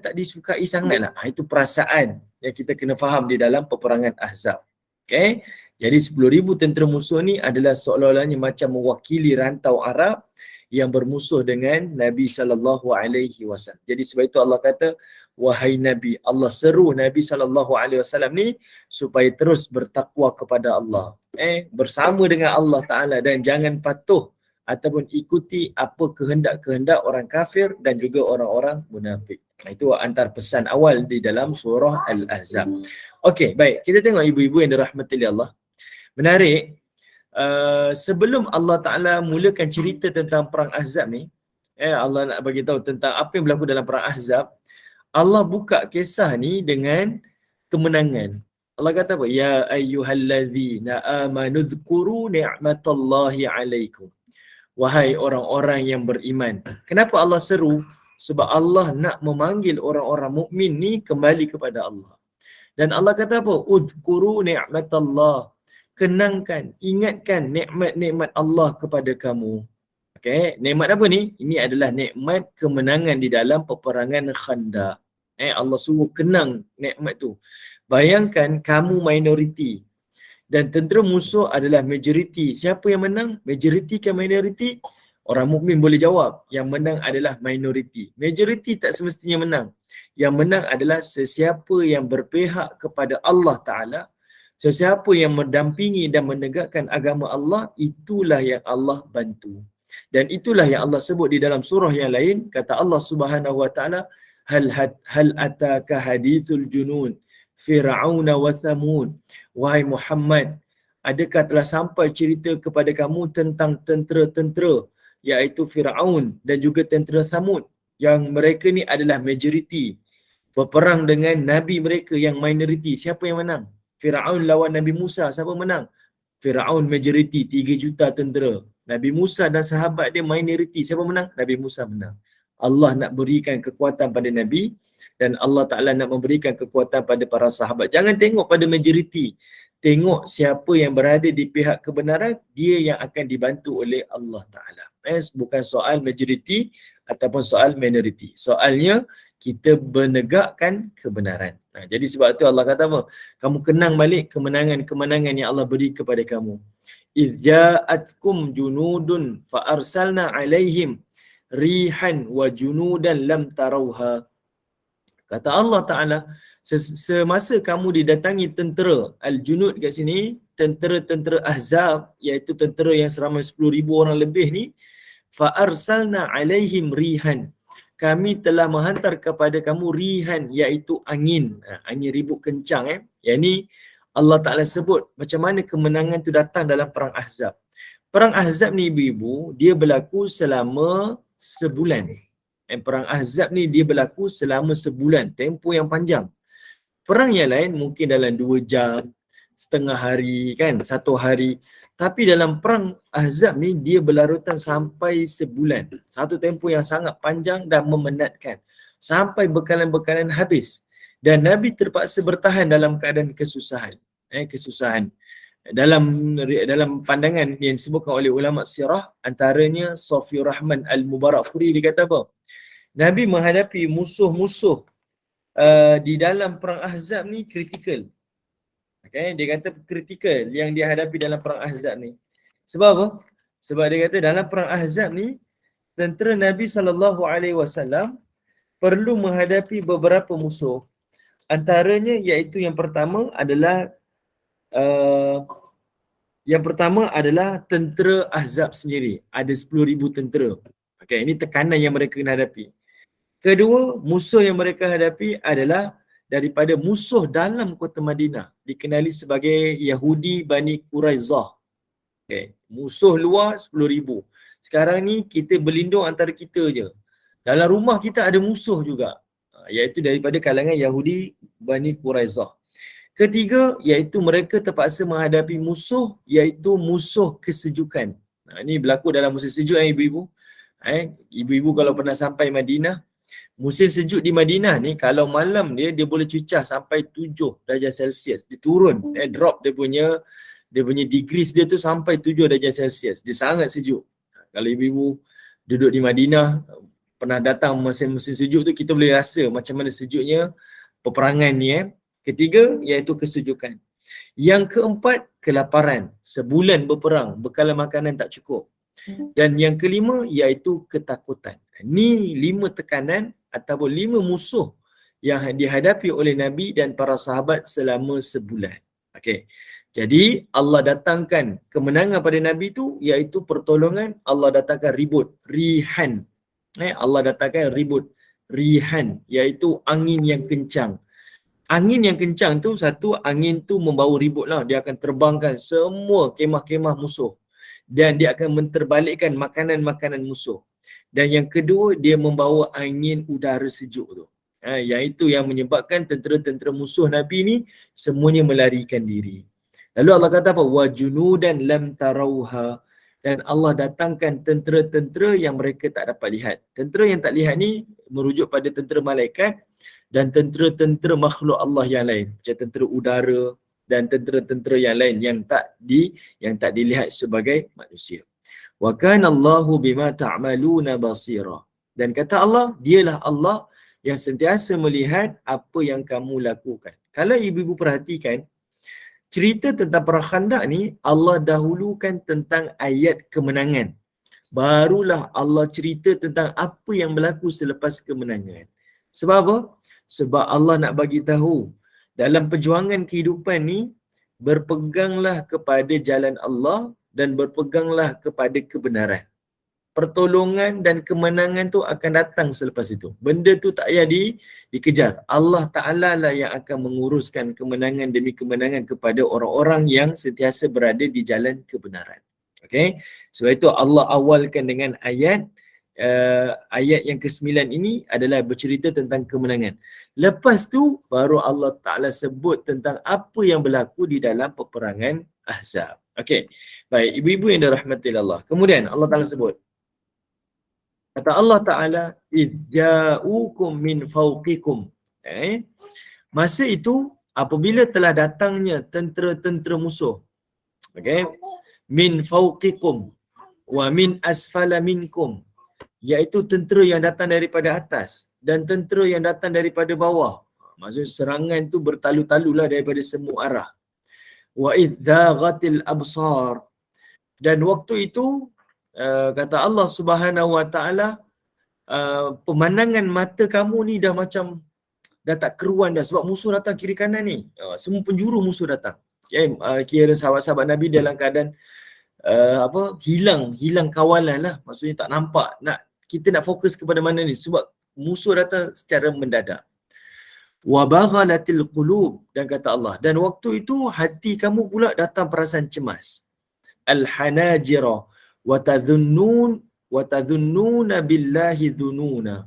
tak disukai sangatlah. Itu perasaan yang kita kena faham di dalam peperangan Ahzab. Okay? Jadi 10,000 tentera musuh ni adalah seolah-olahnya macam mewakili rantau Arab yang bermusuh dengan Nabi SAW. Jadi sebab itu Allah kata, wahai Nabi, Allah seru Nabi SAW ni supaya terus bertakwa kepada Allah. Bersama dengan Allah Ta'ala dan jangan patuh ataupun ikuti apa kehendak-kehendak orang kafir dan juga orang-orang munafik. Itu antara pesan awal di dalam surah Al-Ahzab. Okey, baik. Kita tengok ibu-ibu yang dirahmati Allah. Menarik, sebelum Allah Ta'ala mulakan cerita tentang perang Ahzab ni, Allah nak bagi tahu tentang apa yang berlaku dalam perang Ahzab, Allah buka kisah ni dengan kemenangan. Allah kata apa? Ya ayyuhallazina amanu dzkuru ni'matallahi alaikum. Wahai orang-orang yang beriman. Kenapa Allah seru? Sebab Allah nak memanggil orang-orang mukmin ni kembali kepada Allah. Dan Allah kata apa? Uzkuru ni'matallah. Kenangkan, ingatkan nikmat-nikmat Allah kepada kamu. Okey, nikmat apa ni? Ini adalah nikmat kemenangan di dalam peperangan Khandaq. Allah suruh kenang nikmat tu. Bayangkan kamu minoriti dan tentera musuh adalah majoriti. Siapa yang menang? Majoriti ke minoriti? Orang mukmin boleh jawab, yang menang adalah minoriti. Majoriti tak semestinya menang. Yang menang adalah sesiapa yang berpihak kepada Allah Ta'ala, sesiapa yang mendampingi dan menegakkan agama Allah, itulah yang Allah bantu. Dan itulah yang Allah sebut di dalam surah yang lain, kata Allah Subhanahu Wa Ta'ala, hal ataka hadithul junun Fir'aun wa Thamud. Wahai Muhammad, adakah telah sampai cerita kepada kamu tentang tentera-tentera, iaitu Fir'aun dan juga tentera Thamud, yang mereka ni adalah majoriti, berperang dengan Nabi mereka yang minoriti. Siapa yang menang? Fir'aun lawan Nabi Musa, siapa menang? Fir'aun majoriti, 3 juta tentera. Nabi Musa dan sahabat dia minoriti, siapa menang? Nabi Musa menang. Allah nak berikan kekuatan pada Nabi dan Allah Ta'ala nak memberikan kekuatan pada para sahabat. Jangan tengok pada majoriti. Tengok siapa yang berada di pihak kebenaran, dia yang akan dibantu oleh Allah Ta'ala. Bukan soal majoriti ataupun soal minoriti. Soalnya, kita menegakkan kebenaran. Jadi sebab itu Allah kata apa? Kamu kenang balik kemenangan-kemenangan yang Allah beri kepada kamu. إِذْ جَاءَتْكُمْ جُنُودٌ فَأَرْسَلْنَا عَلَيْهِمْ rihan wa junudan lam tarauha. Kata Allah Ta'ala, semasa kamu didatangi tentera, al-junud kat sini, tentera-tentera Ahzab, iaitu tentera yang seramai 10,000 orang lebih ni, fa arsalna alaihim rihan. Kami telah menghantar kepada kamu rihan, iaitu angin. Angin ribut kencang. Yang ni Allah Ta'ala sebut macam mana kemenangan tu datang dalam perang Ahzab. Perang Ahzab ni ibu-ibu, dia berlaku selama sebulan. Perang Ahzab ni dia berlaku selama sebulan, tempoh yang panjang. Perang yang lain mungkin dalam 2 jam, setengah hari kan, 1 hari. Tapi dalam perang Ahzab ni dia berlarutan sampai sebulan. Satu tempoh yang sangat panjang dan memenatkan. Sampai bekalan-bekalan habis. Dan Nabi terpaksa bertahan dalam keadaan kesusahan. Kesusahan. Dalam pandangan yang disebutkan oleh ulama sirah, antaranya Safiur Rahman Al-Mubarakfuri, dia kata apa? Nabi menghadapi musuh-musuh di dalam perang Ahzab ni kritikal. Okay? Dia kata kritikal yang dia hadapi dalam perang Ahzab ni. Sebab apa? Sebab dia kata dalam perang Ahzab ni, tentera Nabi SAW perlu menghadapi beberapa musuh. Antaranya iaitu yang pertama adalah tentera Ahzab sendiri. Ada 10,000 tentera. Okay, ini tekanan yang mereka kena hadapi. Kedua, musuh yang mereka hadapi adalah daripada musuh dalam kota Madinah. Dikenali sebagai Yahudi Bani Quraizah. Okay, musuh luar 10,000. Sekarang ni kita berlindung antara kita je. Dalam rumah kita ada musuh juga. Iaitu daripada kalangan Yahudi Bani Quraizah. Ketiga, iaitu mereka terpaksa menghadapi musuh, iaitu musuh kesejukan. Ini berlaku dalam musim sejuk ibu-ibu. Ibu-ibu kalau pernah sampai Madinah, musim sejuk di Madinah ni, kalau malam dia boleh cucah sampai 7 darjah Celsius. Dia turun, drop dia punya degrees dia tu sampai 7 darjah Celsius. Dia sangat sejuk. Kalau ibu-ibu duduk di Madinah, pernah datang musim-musim sejuk tu, kita boleh rasa macam mana sejuknya peperangan ni. Ketiga, iaitu kesejukan. Yang keempat, kelaparan. Sebulan berperang, bekalan makanan tak cukup. Dan yang kelima, iaitu ketakutan. Ni 5 tekanan ataupun 5 musuh yang dihadapi oleh Nabi dan para sahabat selama sebulan. Okey. Jadi Allah datangkan kemenangan pada Nabi tu iaitu pertolongan. Allah datangkan ribut, rihan. Allah datangkan ribut, rihan, iaitu angin yang kencang. Angin yang kencang tu, satu, angin tu membawa ribut lah. Dia akan terbangkan semua kemah-kemah musuh. Dan dia akan menterbalikkan makanan-makanan musuh. Dan yang kedua, dia membawa angin udara sejuk tu. Yang itu yang menyebabkan tentera-tentera musuh Nabi ni semuanya melarikan diri. Lalu Allah kata apa? Wa junudan lam tarauha. Dan Allah datangkan tentera-tentera yang mereka tak dapat lihat. Tentera yang tak lihat ni merujuk pada tentera malaikat dan tentera-tentera makhluk Allah yang lain, macam tentera udara dan tentera-tentera yang lain yang tak dilihat sebagai manusia. Wa kana Allahu bima ta'maluna basira. Dan kata Allah, dialah Allah yang sentiasa melihat apa yang kamu lakukan. Kalau ibu-ibu perhatikan, cerita tentang perang Khandaq ni Allah dahulukan tentang ayat kemenangan. Barulah Allah cerita tentang apa yang berlaku selepas kemenangan. Sebab apa? Sebab Allah nak bagi tahu dalam perjuangan kehidupan ni, berpeganglah kepada jalan Allah dan berpeganglah kepada kebenaran. Pertolongan dan kemenangan tu akan datang selepas itu. Benda tu tak payah dikejar. Allah Ta'ala lah yang akan menguruskan kemenangan demi kemenangan kepada orang-orang yang sentiasa berada di jalan kebenaran. Okay? Sebab itu Allah awalkan dengan ayat yang ke-9 ini adalah bercerita tentang kemenangan. Lepas tu baru Allah Ta'ala sebut tentang apa yang berlaku di dalam peperangan Ahzab. Okey. Baik, ibu-ibu yang dirahmati Allah. Kemudian Allah Ta'ala sebut, kata Allah Ta'ala, idza'ukum min fawqikum. Masa itu apabila telah datangnya tentera-tentera musuh, okey, min fawqikum wa min asfala minkum, iaitu tentera yang datang daripada atas dan tentera yang datang daripada bawah. Maksudnya serangan tu bertalu-talulah daripada semua arah. Wa idzaghatil absar. Dan waktu itu kata Allah Subhanahu Wa Taala, pemandangan mata kamu ni dah macam dah tak keruan dah sebab musuh datang kiri kanan ni. Semua penjuru musuh datang. Kira sahabat-sahabat Nabi dalam keadaan hilang kawalan lah. Maksudnya tak nampak, kita nak fokus kepada mana ni sebab musuh datang secara mendadak. Wa baghalatil qulub, dan kata Allah, dan waktu itu hati kamu pula datang perasaan cemas. Al hanajira wa tadhunnuna billahi dhununa,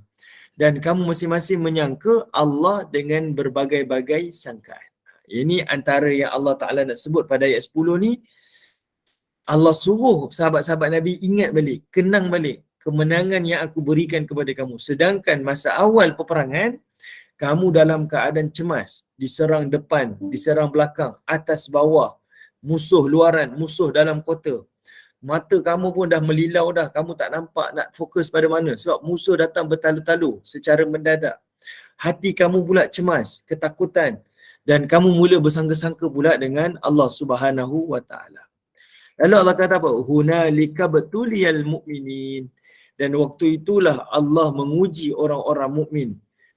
dan kamu masing-masing menyangka Allah dengan berbagai-bagai sangkaan. Ini antara yang Allah Ta'ala nak sebut pada ayat 10 ni. Allah suruh sahabat-sahabat Nabi ingat balik, kenang balik kemenangan yang aku berikan kepada kamu. Sedangkan masa awal peperangan, kamu dalam keadaan cemas, diserang depan, diserang belakang, atas bawah, musuh luaran, musuh dalam kota. Mata kamu pun dah melilau dah, kamu tak nampak nak fokus pada mana sebab musuh datang bertalu-talu secara mendadak. Hati kamu pula cemas, ketakutan, dan kamu mula bersangka-sangka pula dengan Allah Subhanahu Wa Taala. Lalu Allah kata apa? Hunalika batuliyal mu'minin. Dan waktu itulah Allah menguji orang-orang mukmin.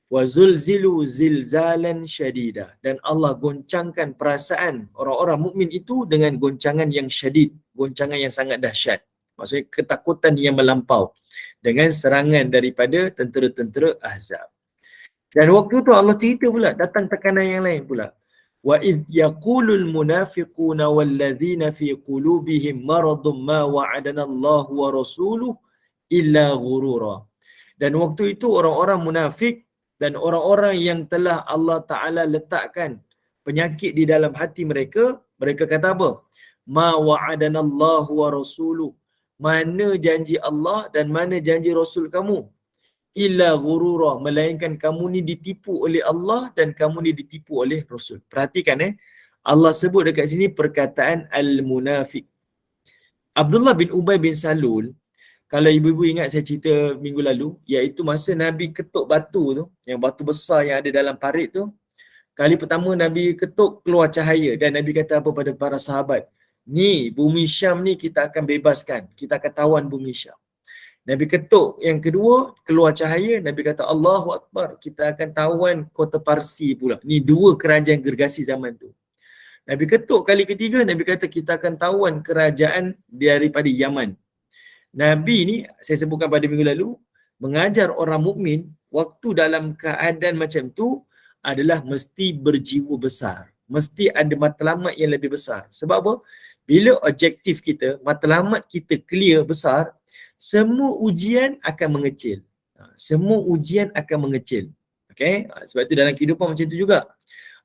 Wa zulzilu zilzalan syadida. Dan Allah goncangkan perasaan orang-orang mukmin itu dengan goncangan yang syadid, goncangan yang sangat dahsyat. Maksudnya ketakutan yang melampau dengan serangan daripada tentera-tentera Ahzab. Dan waktu itu Allah cerita pula, datang tekanan yang lain pula. Wa idh yaqulul munafiquna walladzina fi qulubihim maradun ma wa'adana Allah wa rasuluhu illa ghurura. Dan waktu itu orang-orang munafik dan orang-orang yang telah Allah Ta'ala letakkan penyakit di dalam hati mereka, mereka kata apa? Ma wa'adana Allah wa rasuluhu. Mana janji Allah dan mana janji Rasul kamu? Illa ghurura, melainkan kamu ni ditipu oleh Allah dan kamu ni ditipu oleh Rasul. Perhatikan Allah sebut dekat sini perkataan al-munafiq. Abdullah bin Ubay bin Salul Kalau ibu-ibu ingat saya cerita minggu lalu, iaitu masa Nabi ketuk batu tu, yang batu besar yang ada dalam parit tu, kali pertama Nabi ketuk keluar cahaya dan Nabi kata apa pada para sahabat? Ni bumi Syam ni kita akan bebaskan. Kita akan tawan bumi Syam. Nabi ketuk yang kedua keluar cahaya, Nabi kata Allahu Akbar, kita akan tawan kota Parsi pula. Ni dua kerajaan gergasi zaman tu. Nabi ketuk kali ketiga, Nabi kata kita akan tawan kerajaan daripada Yaman. Nabi ni saya sebutkan pada minggu lalu mengajar orang mukmin waktu dalam keadaan macam tu adalah mesti berjiwa besar. Mesti ada matlamat yang lebih besar. Sebab apa? Bila objektif kita, matlamat kita clear besar, semua ujian akan mengecil. Semua ujian akan mengecil. Okay? Sebab itu dalam kehidupan macam tu juga.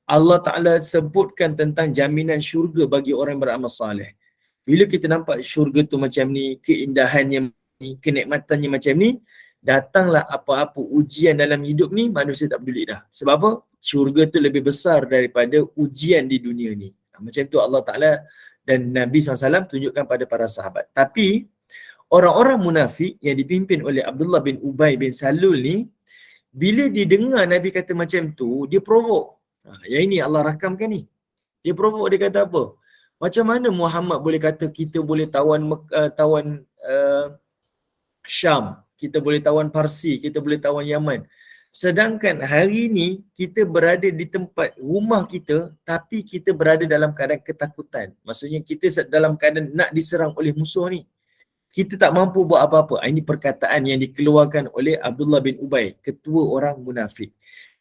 Allah Ta'ala sebutkan tentang jaminan syurga bagi orang beramal saleh. Bila kita nampak syurga tu macam ni, keindahannya ni, kenikmatannya macam ni, datanglah apa-apa ujian dalam hidup ni, manusia tak peduli dah. Sebab apa? Syurga tu lebih besar daripada ujian di dunia ni. Macam tu Allah Ta'ala dan Nabi SAW tunjukkan pada para sahabat. Tapi, orang-orang munafik yang dipimpin oleh Abdullah bin Ubay bin Salul ni, bila dia dengar Nabi kata macam tu, dia provok. Yang ini Allah rakamkan ni. Dia provok, dia kata apa? Macam mana Muhammad boleh kata kita boleh tawan Syam, kita boleh tawan Parsi, kita boleh tawan Yaman. Sedangkan hari ni kita berada di tempat rumah kita tapi kita berada dalam keadaan ketakutan. Maksudnya kita dalam keadaan nak diserang oleh musuh ni. Kita tak mampu buat apa-apa. Ini perkataan yang dikeluarkan oleh Abdullah bin Ubay, ketua orang munafik.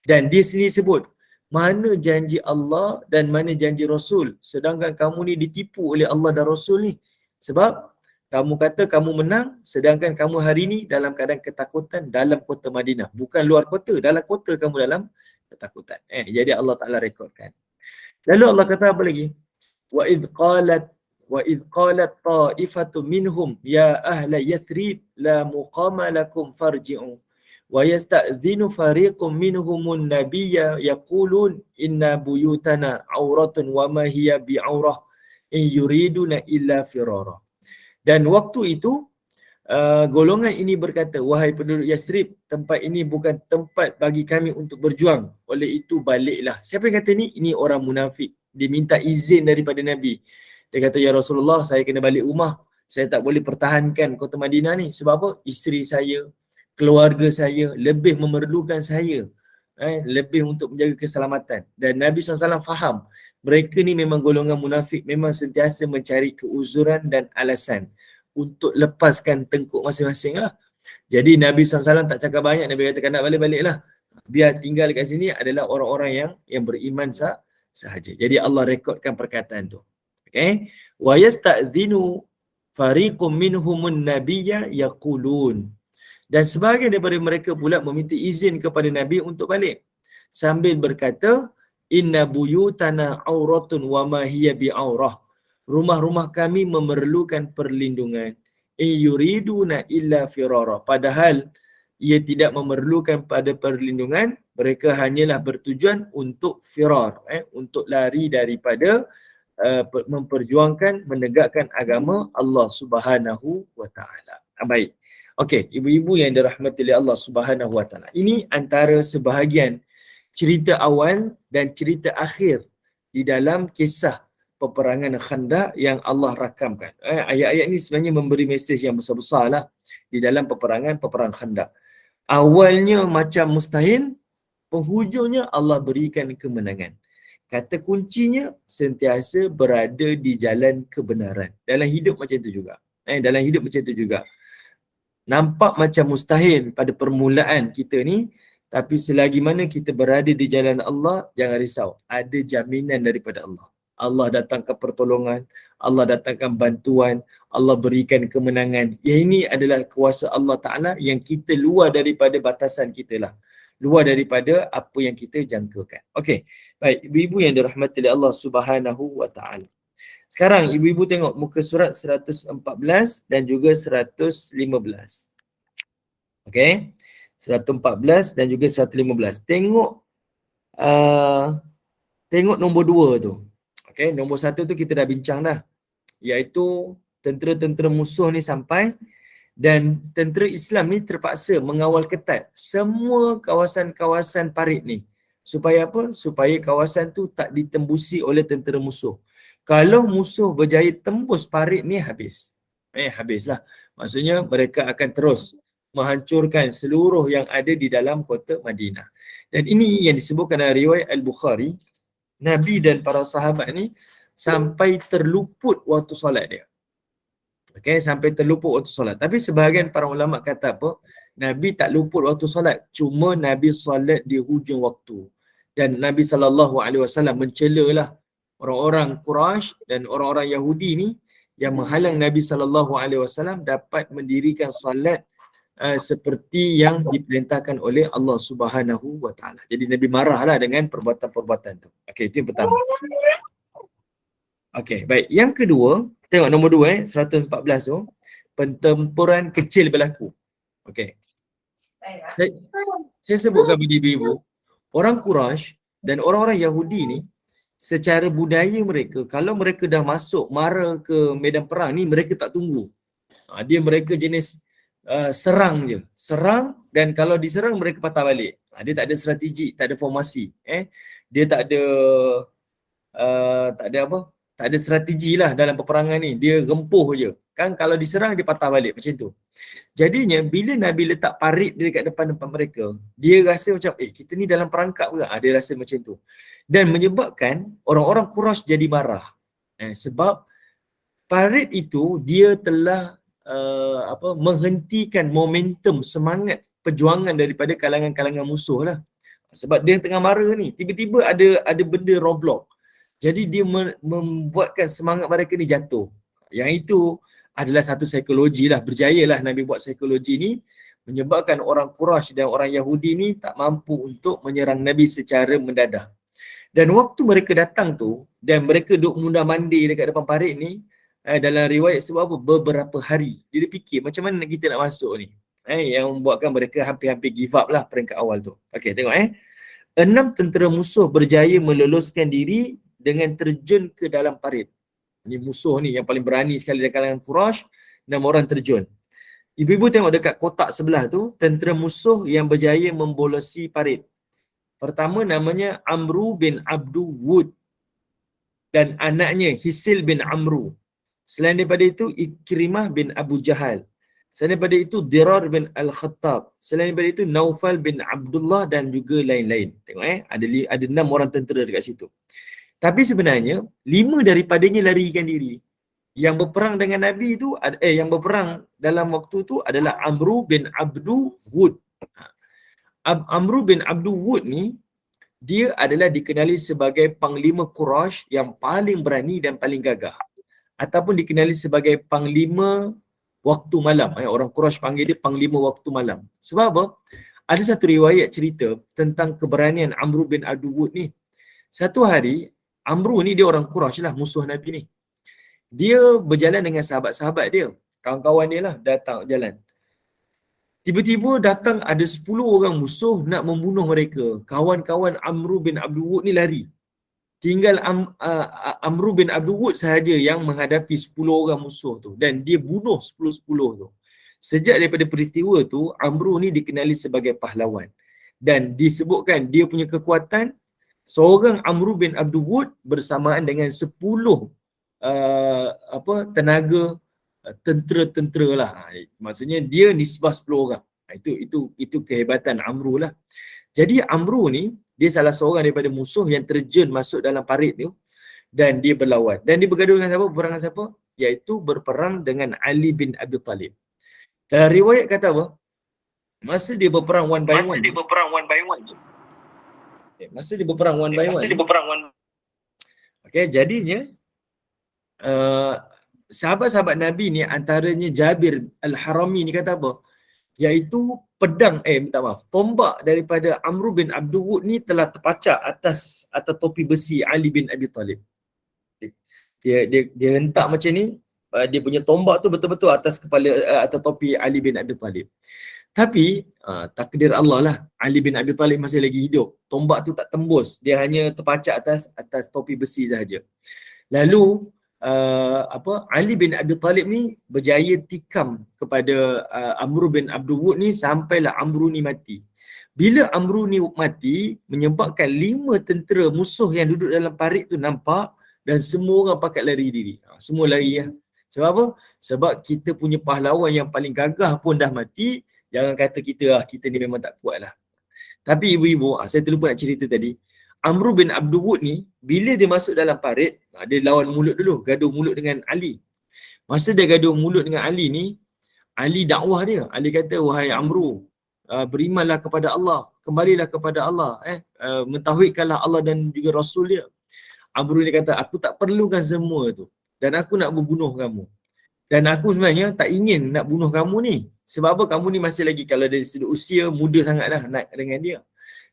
Dan dia sendiri sebut, mana janji Allah dan mana janji Rasul, sedangkan kamu ni ditipu oleh Allah dan Rasul ni. Sebab kamu kata kamu menang, sedangkan kamu hari ni dalam keadaan ketakutan dalam kota Madinah. Bukan luar kota, dalam kota kamu dalam ketakutan. Jadi Allah Ta'ala rekodkan. Lalu Allah kata apa lagi? وَإِذْ قَالَتْ طَائِفَةٌ مِّنْهُمْ يَا أَهْلَ يَثْرِبَ لَا مُقَامَ لَكُمْ فَارْجِعُوا وَيَسْتَأْذِنُ فَرِيقٌ مِّنْهُمُ النَّبِيَّ يَقُولُونَ إِنَّ بُيُوتَنَا عَوْرَةٌ وَمَا هِيَ بِعَوْرَةٍ إِنْ يُرِيدُونَ إِلَّا فِرَارًا. Dan waktu itu golongan ini berkata, wahai penduduk Yasrib, tempat ini bukan tempat bagi kami untuk berjuang. Oleh itu baliklah. Siapa yang kata ni? Ini orang munafik. Dia minta izin daripada Nabi. Dia kata, ya Rasulullah, saya kena balik rumah. Saya tak boleh pertahankan kota Madinah ni. Sebab apa? Isteri saya, keluarga saya lebih memerlukan saya. Lebih untuk menjaga keselamatan. Dan Nabi SAW faham, mereka ni memang golongan munafik, memang sentiasa mencari keuzuran dan alasan untuk lepaskan tengkuk masing-masing lah. Jadi Nabi SAW tak cakap banyak, Nabi katakan nak balik-balik lah. Biar tinggal kat sini adalah orang-orang yang beriman sahaja. Jadi Allah rekodkan perkataan tu. Okay. Wa yasta'dhinu fariqum minhumun nabiyya yaqulun. Dan sebahagian daripada mereka pula meminta izin kepada Nabi untuk balik. Sambil berkata, inna buyutana auratun wa ma hiya bi'aurah. Rumah-rumah kami memerlukan perlindungan. In yuriduna illa firara. Padahal ia tidak memerlukan pada perlindungan, mereka hanyalah bertujuan untuk firar, untuk lari daripada memperjuangkan, menegakkan agama Allah Subhanahu wa taala. Baik. Okey, ibu-ibu yang dirahmati oleh Allah Subhanahu wa taala. Ini antara sebahagian cerita awal dan cerita akhir di dalam kisah peperangan Khandaq yang Allah rakamkan. Ayat-ayat ini sebenarnya memberi mesej yang besar-besarlah di dalam peperangan Khandaq. Awalnya macam mustahil, penghujungnya Allah berikan kemenangan. Kata kuncinya sentiasa berada di jalan kebenaran. Dalam hidup macam itu juga. Dalam hidup macam itu juga. Nampak macam mustahil pada permulaan kita ni, tapi selagi mana kita berada di jalan Allah, jangan risau. Ada jaminan daripada Allah. Allah datangkan pertolongan, Allah datangkan bantuan, Allah berikan kemenangan. Yang ini adalah kuasa Allah Ta'ala yang kita luar daripada batasan kita lah. Luar daripada apa yang kita jangkakan. Okey, baik. Ibu-ibu yang dirahmati oleh Allah Subhanahu wa Ta'ala. Sekarang ibu-ibu tengok muka surat 114 dan juga 115. Okey. 114 dan juga 115. Tengok nombor 2 tu. Okey, nombor 1 tu kita dah bincang dah. Iaitu tentera-tentera musuh ni sampai Dan tentera Islam ni terpaksa mengawal ketat semua kawasan-kawasan parit ni. Supaya apa? Supaya kawasan tu tak ditembusi oleh tentera musuh. Kalau musuh berjaya tembus parit ni, habis. Habislah. Maksudnya mereka akan terus menghancurkan seluruh yang ada di dalam kota Madinah. Dan ini yang disebutkan dalam riwayat Al-Bukhari, Nabi dan para sahabat ni sampai terluput waktu solat dia. Okay, sampai terluput waktu solat. Tapi sebahagian para ulama kata apa? Nabi tak luput waktu solat, cuma Nabi solat di hujung waktu. Dan Nabi SAW mencelalah orang-orang Quraisy dan orang-orang Yahudi ni yang menghalang Nabi SAW dapat mendirikan solat seperti yang diperintahkan oleh Allah Subhanahu wa taala. Jadi Nabi marahlah dengan perbuatan-perbuatan tu. Okey, itu yang pertama. Okey, baik. Yang kedua, tengok nombor 2 114 tu, pertempuran kecil berlaku. Okey. Saya sebutkan kepada ibu-ibu, orang Quraisy dan orang-orang Yahudi ni secara budaya mereka, kalau mereka dah masuk mara ke medan perang ni, mereka tak tunggu. Mereka jenis serang je. Serang, dan kalau diserang mereka patah balik. Dia tak ada strategi, tak ada formasi. Dia tak ada tak ada strategi lah dalam peperangan ni. Dia rempuh je. Kan kalau diserang dia patah balik macam tu. Jadinya bila Nabi letak parit dia dekat depan mereka, dia rasa macam kita ni dalam perangkap ke? Dia rasa macam tu. Dan menyebabkan orang-orang Quraisy jadi marah. Sebab parit itu dia telah menghentikan momentum semangat perjuangan daripada kalangan-kalangan musuh lah. Sebab dia tengah mara ni, tiba-tiba ada benda roadblock. Jadi dia membuatkan semangat mereka ni jatuh. Yang itu adalah satu psikologi lah. Berjayalah Nabi buat psikologi ni, menyebabkan orang Quraisy dan orang Yahudi ni tak mampu untuk menyerang Nabi secara mendadak. Dan waktu mereka datang tu, dan mereka duduk mundar-mandir dekat depan parit ni, dalam riwayat sebab apa? Beberapa hari. Dia fikir macam mana kita nak masuk ni. Yang membuatkan mereka hampir-hampir give up lah peringkat awal tu. Okey, tengok 6 tentera musuh berjaya meloloskan diri dengan terjun ke dalam parit. Ini musuh ni yang paling berani sekali dalam kalangan Quraisy, 6 orang terjun. Ibu-ibu tengok dekat kotak sebelah tu, tentera musuh yang berjaya membolosi parit. Pertama namanya Amru bin Abdu Wud dan anaknya Hisil bin Amru. Selain daripada itu Ikrimah bin Abu Jahal. Selain daripada itu Dirar bin Al-Khattab. Selain daripada itu Naufal bin Abdullah dan juga lain-lain. Tengok ada 6 orang tentera dekat situ. Tapi sebenarnya 5 daripadanya larikan diri. Yang berperang dengan Nabi tu yang berperang dalam waktu tu adalah Amru bin Abdu Wud. Amru bin Abdu Wud ni dia adalah dikenali sebagai panglima Quraisy yang paling berani dan paling gagah. Ataupun dikenali sebagai panglima waktu malam. Orang Quraisy panggil dia panglima waktu malam. Sebab apa? Ada satu riwayat cerita tentang keberanian Amru bin Abdu Wud ni. Satu hari Amru ni dia orang Quraisy lah, musuh Nabi ni. Dia berjalan dengan sahabat-sahabat dia, kawan-kawan dia lah, datang jalan. Tiba-tiba datang ada 10 orang musuh nak membunuh mereka. Kawan-kawan Amru bin Abdu Wud ni lari. Tinggal Amru bin Abdu Wud sahaja yang menghadapi 10 orang musuh tu. Dan dia bunuh 10-10 tu. Sejak daripada peristiwa tu, Amru ni dikenali sebagai pahlawan. Dan disebutkan dia punya kekuatan, seorang Amru bin Abdu Wud bersamaan dengan 10 tenaga tentera-tentera lah. Maksudnya dia nisbah 10 orang. Itu kehebatan Amru lah. Jadi Amru ni dia salah seorang daripada musuh yang terjun masuk dalam parit tu dan dia berlawan. Dan dia bergaduh dengan siapa? Berperang dengan siapa? Iaitu berperang dengan Ali bin Abi Talib. Dan riwayat kata apa? Masa dia berperang one by one. Masa dia berperang one by one. Okey, jadinya sahabat-sahabat Nabi ni antaranya Jabir Al-Harami ni kata apa? Iaitu pedang tombak daripada Amru bin Abdu Wud ni telah terpacak atas topi besi Ali bin Abi Talib. Dia hentak macam ni, dia punya tombak tu betul-betul atas kepala atas topi Ali bin Abi Talib. Tapi takdir Allah lah, Ali bin Abi Talib masih lagi hidup. Tombak tu tak tembus, dia hanya terpacak atas topi besi sahaja. Lalu Ali bin Abi Talib ni berjaya tikam kepada Amr bin Abdul Wud ni sampailah Amr ni mati. Bila Amr ni mati, menyebabkan 5 tentera musuh yang duduk dalam parit tu nampak dan semua orang pakat lari diri. Semua lari lah. Sebab apa? Sebab kita punya pahlawan yang paling gagah pun dah mati, jangan kata kita ni memang tak kuat lah. Tapi ibu-ibu, saya terlupa nak cerita tadi. Amr bin Abdul Wud ni, bila dia masuk dalam parit, dia lawan mulut dulu, gaduh mulut dengan Ali. Masa dia gaduh mulut dengan Ali ni, Ali dakwah dia. Ali kata, wahai Amru, berimanlah kepada Allah, kembalilah kepada Allah, mentauhidkanlah Allah dan juga Rasul dia. Amru ni kata, aku tak perlukan semua tu, dan aku nak membunuh kamu. Dan aku sebenarnya tak ingin nak bunuh kamu ni. Sebab apa? Kamu ni masih lagi, kalau dari sudut usia, muda sangatlah nak dengan dia.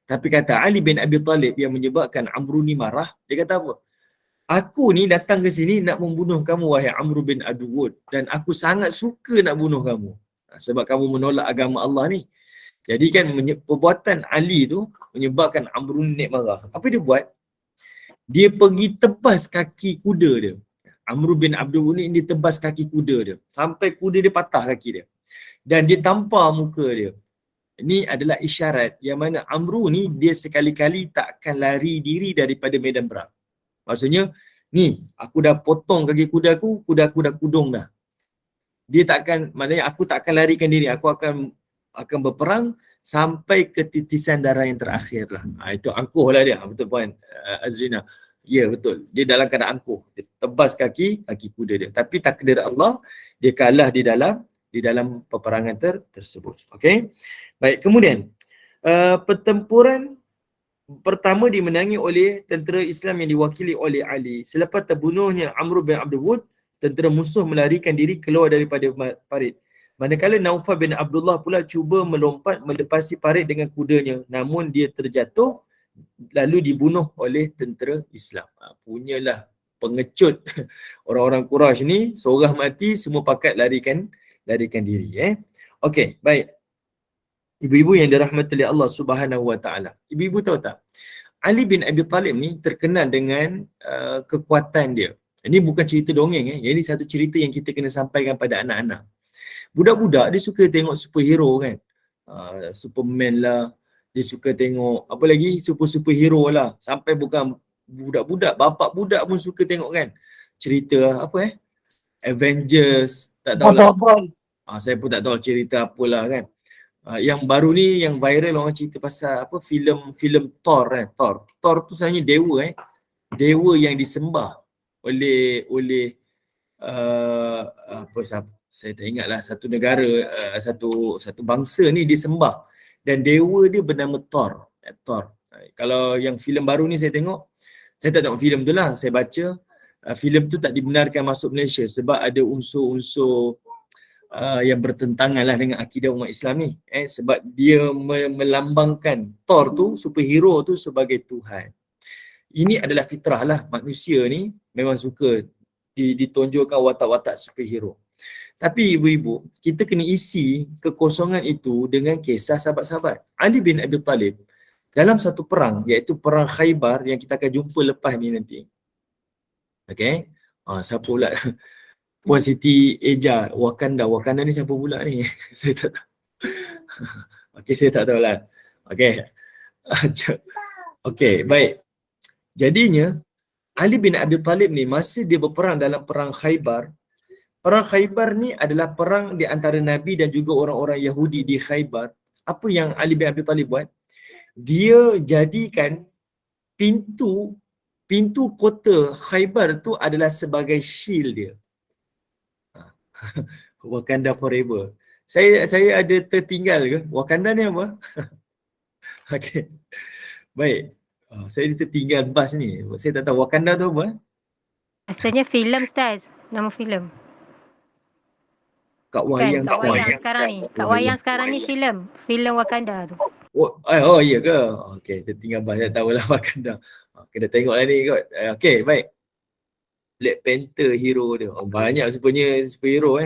Tapi kata Ali bin Abi Talib yang menyebabkan Amr ni marah, dia kata apa? Aku ni datang ke sini nak membunuh kamu, wahai Amr bin Abdul Wud. Dan aku sangat suka nak bunuh kamu. Sebab kamu menolak agama Allah ni. Jadi kan perbuatan Ali tu menyebabkan Amr ni marah. Apa dia buat? Dia pergi tebas kaki kuda dia. Amr bin Abdul Wud ni dia tebas kaki kuda dia. Sampai kuda dia patah kaki dia. Dan dia tampar muka dia. Ini adalah isyarat yang mana Amru ni dia sekali-kali tak akan lari diri daripada medan perang. Maksudnya, ni aku dah potong kaki kuda aku dah kudung dah. Dia tak akan, maknanya aku tak akan larikan diri, aku akan berperang sampai ke titisan darah yang terakhir lah. Itu angkuh lah dia, betul puan Azrina. Ya betul, dia dalam keadaan angkuh. Dia tebas kaki kuda dia. Tapi takdir Allah, dia kalah di dalam peperangan tersebut. Okey. Baik, kemudian pertempuran pertama dimenangi oleh tentera Islam yang diwakili oleh Ali. Selepas terbunuhnya Amr bin Abdul Wud, tentera musuh melarikan diri keluar daripada parit. Manakala Naufal bin Abdullah pula cuba melompat melepasi parit dengan kudanya, namun dia terjatuh lalu dibunuh oleh tentera Islam. Punyalah pengecut orang-orang Quraisy ni, seorang mati semua pakat larikan diri. Okey, baik. Ibu-ibu yang dirahmati oleh Allah Subhanahu Wa Taala. Ibu-ibu tahu tak? Ali bin Abi Talib ni terkenal dengan kekuatan dia. Ini bukan cerita dongeng. Ini satu cerita yang kita kena sampaikan pada anak-anak. Budak-budak dia suka tengok superhero kan. Superman lah. Dia suka tengok apa lagi? Superhero lah. Sampai bukan budak-budak, bapak budak pun suka tengok kan. Cerita apa Avengers. Tak tahulah. Saya pun tak tahu cerita apalah kan. Yang baru ni yang viral orang cerita pasal apa filem Thor Thor tu sebenarnya dewa dewa yang disembah oleh saya tak ingatlah, satu negara satu bangsa ni disembah dan dewa dia bernama Thor. Kalau yang filem baru ni saya tengok, saya tak tengok filem tu lah, saya baca filem tu tak dibenarkan masuk Malaysia sebab ada unsur-unsur yang bertentangan lah dengan akidah umat Islam ni. Sebab dia melambangkan Thor tu, superhero tu sebagai Tuhan. Ini adalah fitrah lah, manusia ni memang suka ditonjolkan watak-watak superhero. Tapi ibu-ibu, kita kena isi kekosongan itu dengan kisah sahabat-sahabat. Ali bin Abi Talib dalam satu perang, iaitu perang Khaybar yang kita akan jumpa lepas ni nanti. Okay? Siapa pula? Puan Siti Eja, Wakanda ni siapa pula ni? Saya tak tahu. Okey, saya tak tahu lah. Okey, baik. Jadinya, Ali bin Abi Talib ni, masa dia berperang dalam perang Khaybar, perang Khaybar ni adalah perang di antara Nabi dan juga orang-orang Yahudi di Khaybar. Apa yang Ali bin Abi Talib buat? Dia jadikan pintu kota Khaybar tu adalah sebagai shield dia. Wakanda forever. Saya ada tertinggal ke? Wakanda ni apa? Okey. Baik. Saya tertinggal bas ni. Saya tak tahu Wakanda tu apa? Asalnya filem Ustaz. Nama filem. Kat wayang sekarang ni filem Wakanda tu. Oh iya ke? Okey, tertinggal bas, saya tahulah Wakanda. Kena tengok lah ni kot. Okey, baik. Black Panther hero dia. Banyak sebenarnya superhero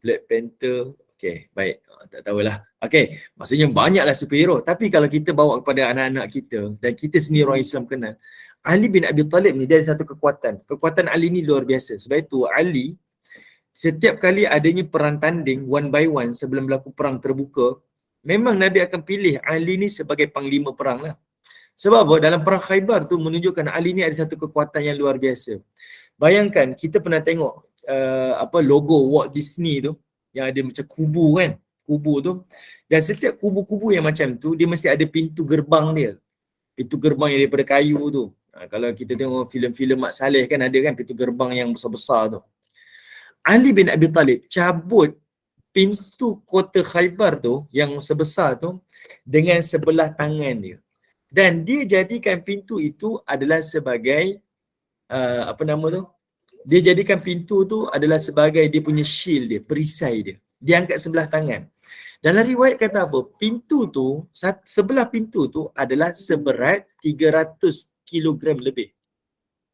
Black Panther. Okey, baik. Tak tahulah. Okey, maksudnya banyaklah superhero. Tapi kalau kita bawa kepada anak-anak kita dan kita sendiri orang Islam kenal, Ali bin Abi Talib ni dia ada satu kekuatan. Kekuatan Ali ni luar biasa. Sebab itu Ali setiap kali adanya perang tanding one by one sebelum berlaku perang terbuka, memang Nabi akan pilih Ali ni sebagai panglima perang lah. Sebab apa? Dalam perang Khaybar tu menunjukkan Ali ni ada satu kekuatan yang luar biasa. Bayangkan kita pernah tengok logo Walt Disney tu yang ada macam kubu kan, kubu tu, dan setiap kubu-kubu yang macam tu dia mesti ada pintu gerbang dia. Pintu gerbang yang daripada kayu tu. Kalau kita tengok filem-filem Mak Saleh kan ada kan pintu gerbang yang besar-besar tu. Ali bin Abi Talib cabut pintu kota Khaybar tu yang sebesar tu dengan sebelah tangan dia. Dan dia jadikan pintu itu adalah sebagai dia jadikan pintu tu adalah sebagai dia punya shield dia, perisai dia. Dia angkat sebelah tangan. Dalam riwayat kata apa? Pintu tu, sebelah pintu tu adalah seberat 300 kilogram lebih.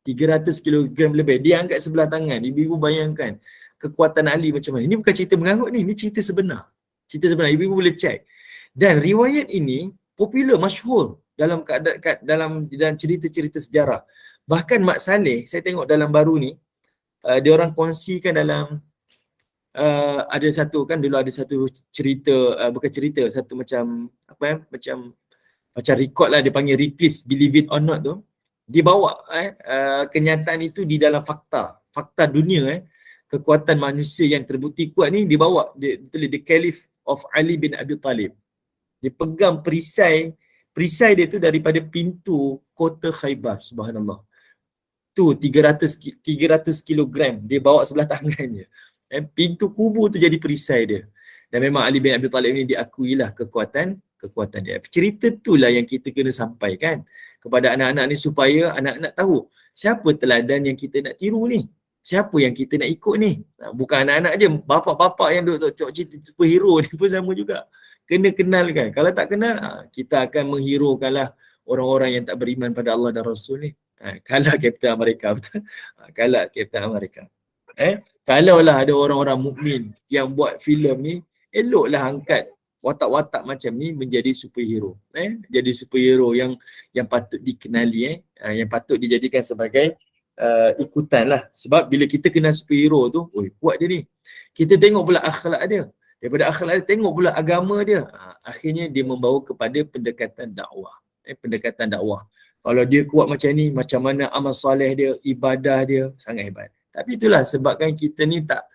300 kilogram lebih. Dia angkat sebelah tangan. Ibu-ibu bayangkan kekuatan Ali macam mana. Ini bukan cerita mengarut ni, ini cerita sebenar. Cerita sebenar. Ibu-ibu boleh check. Dan riwayat ini popular, masyhur dalam cerita-cerita sejarah. Bahkan Mak Saleh, saya tengok dalam baru ni, dia orang kongsikan dalam ada satu kan dulu ada satu cerita, bukan cerita, satu macam macam record lah, dia panggil Ripley's Believe It or Not tu. Dia bawa kenyataan itu di dalam fakta dunia, kekuatan manusia yang terbukti kuat ni dibawa, the Caliph of Ali bin Abi Talib. Dia pegang perisai dia tu daripada pintu kota Khaybar, subhanallah. Tu 300 kilogram dia bawa sebelah tangannya. Pintu kubu tu jadi perisai dia. Dan memang Ali bin Abi Talib ni diakuilah kekuatan dia. Cerita itulah yang kita kena sampaikan kepada anak-anak ni supaya anak-anak tahu siapa teladan yang kita nak tiru ni. Siapa yang kita nak ikut ni. Bukan anak-anak je, bapa-bapa yang duk cerita superhero ni pun sama juga. Kena kenalkan. Kalau tak kenal, kita akan menghirokanlah orang-orang yang tak beriman pada Allah dan Rasul ni. Kalah Captain America, betul? Kalah Captain America. Kalaulah ada orang-orang mukmin yang buat filem ni, eloklah angkat watak-watak macam ni menjadi superhero. Jadi superhero yang patut dikenali, yang patut dijadikan sebagai ikutan lah. Sebab bila kita kenal superhero tu, kuat dia ni. Kita tengok pula akhlak dia. Daripada akhlak dia, tengok pula agama dia. Akhirnya dia membawa kepada pendekatan dakwah. Pendekatan dakwah. Kalau dia kuat macam ni, macam mana amal soleh dia, ibadah dia, sangat hebat. Tapi itulah sebabkan kita ni tak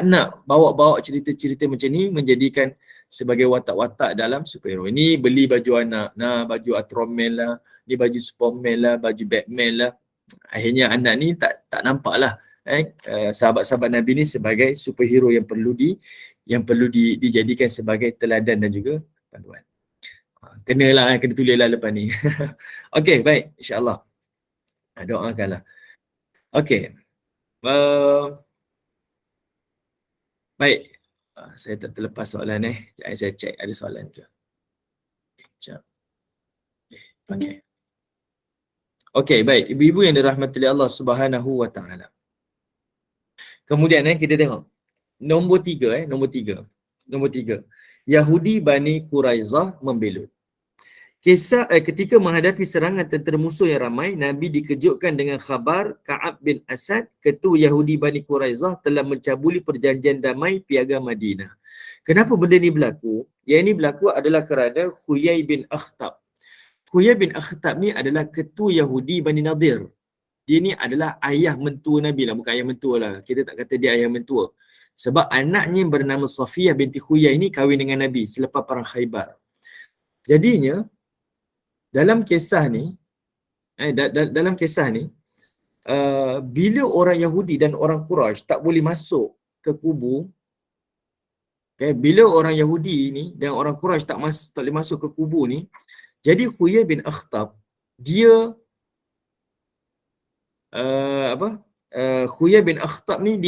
nak bawa-bawa cerita-cerita macam ni menjadikan sebagai watak-watak dalam superhero. Ini beli baju anak, baju Ultraman lah, ni baju Superman lah, baju Batman lah. Akhirnya anak ni tak nampak lah sahabat-sahabat Nabi ni sebagai superhero yang perlu dijadikan sebagai teladan dan juga panduan. Kena tulislah lepas ni. Okey, baik, insya-Allah. Doakanlah. Okey. Baik. Saya tak terlepas soalan saya cek ada soalan ke. Sekejap. Okey. Okey, baik. Ibu-ibu yang dirahmati oleh Allah Subhanahu wa taala. Kemudian kita tengok nombor 3. Yahudi Bani Quraizah membelut. Kisah ketika menghadapi serangan tentera musuh yang ramai, Nabi dikejutkan dengan khabar Ka'ab bin Asad, ketua Yahudi Bani Quraizah telah mencabuli perjanjian damai piagam Madinah. Kenapa benda ni berlaku? Yang ini berlaku adalah kerana Huyai bin Akhtab. Huyai bin Akhtab ni adalah ketua Yahudi Bani Nadir. Dia ni adalah ayah mentua Nabi lah, bukan ayah mentua lah. Kita tak kata dia ayah mentua. Sebab anaknya bernama Safiyah binti Huyai ni kahwin dengan Nabi selepas perang Khaybar. Jadinya dalam kisah ni bila orang Yahudi dan orang Quraisy tak boleh masuk ke kubu, bila orang Yahudi ni dan orang Quraisy tak boleh masuk ke kubu ni, jadi Huyai bin Akhtab dia Huyai bin Akhtab ni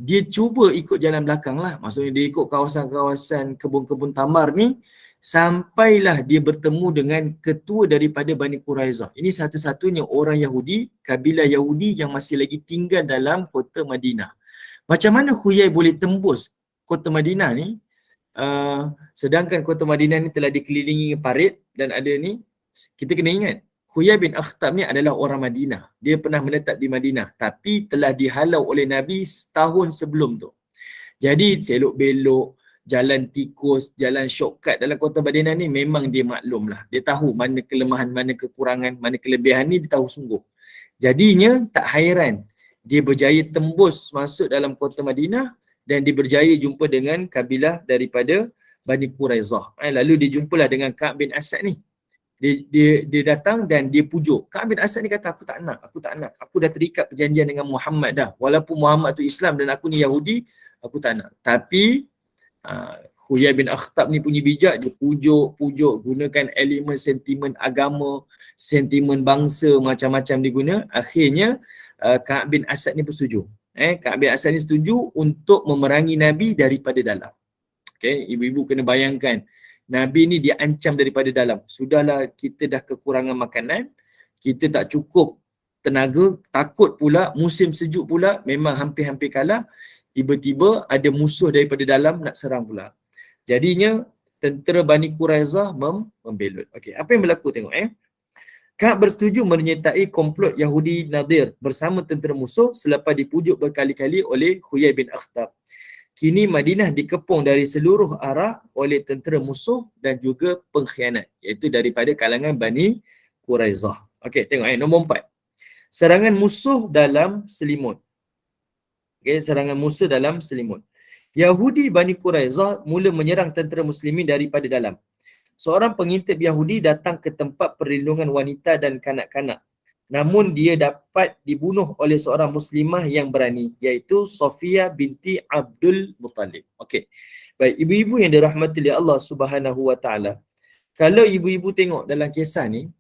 dia cuba ikut jalan belakang lah. Maksudnya dia ikut kawasan-kawasan kebun-kebun tamar ni sampailah dia bertemu dengan ketua daripada Bani Quraizah. Ini satu-satunya orang Yahudi, kabilah Yahudi yang masih lagi tinggal dalam kota Madinah. Macam mana Huyai boleh tembus kota Madinah ni? Sedangkan kota Madinah ni telah dikelilingi parit dan ada ni, kita kena ingat, Huyai bin Akhtab ni adalah orang Madinah. Dia pernah menetap di Madinah tapi telah dihalau oleh Nabi setahun sebelum tu. Jadi selok belok, jalan tikus, jalan shortcut dalam kota Madinah ni memang dia maklum lah. Dia tahu mana kelemahan, mana kekurangan, mana kelebihan ni dia tahu sungguh. Jadinya tak hairan dia berjaya tembus masuk dalam kota Madinah dan dia berjaya jumpa dengan kabilah daripada Bani Quraizah. Lalu dia jumpalah dengan Ka'ab bin Asad ni. Dia datang dan dia pujuk. Ka'ab bin Asad ni kata, aku tak nak. Aku dah terikat perjanjian dengan Muhammad dah. Walaupun Muhammad tu Islam dan aku ni Yahudi, aku tak nak. Tapi Huyai bin Akhtab ni punya bijak, dia pujuk, gunakan elemen sentimen agama, sentimen bangsa, macam-macam dia guna. Akhirnya Ka'ab bin Asad ni pun setuju. Ka'ab bin Asad ni setuju untuk memerangi Nabi daripada dalam. Okay, ibu-ibu kena bayangkan, Nabi ni dia ancam daripada dalam. Sudahlah kita dah kekurangan makanan, kita tak cukup tenaga, takut pula, musim sejuk pula, memang hampir-hampir kalah. Tiba-tiba ada musuh daripada dalam nak serang pula. Jadinya tentera Bani Quraizah membelot. Okey, apa yang berlaku tengok Ka'ab bersetuju menyertai komplot Yahudi Nadir bersama tentera musuh selepas dipujuk berkali-kali oleh Huyai bin Akhtab. Kini Madinah dikepung dari seluruh arah oleh tentera musuh dan juga pengkhianat, iaitu daripada kalangan Bani Quraizah. Okey, tengok nombor 4. Serangan musuh dalam selimut. Okey, serangan musuh dalam selimut. Yahudi Bani Quraizah mula menyerang tentera muslimin daripada dalam. Seorang pengintip Yahudi datang ke tempat perlindungan wanita dan kanak-kanak. Namun dia dapat dibunuh oleh seorang muslimah yang berani, iaitu Sofia binti Abdul Muttalib. Okey. Baik, ibu-ibu yang dirahmati oleh Allah Subhanahu Wa Taala. Kalau ibu-ibu tengok dalam kisah ni,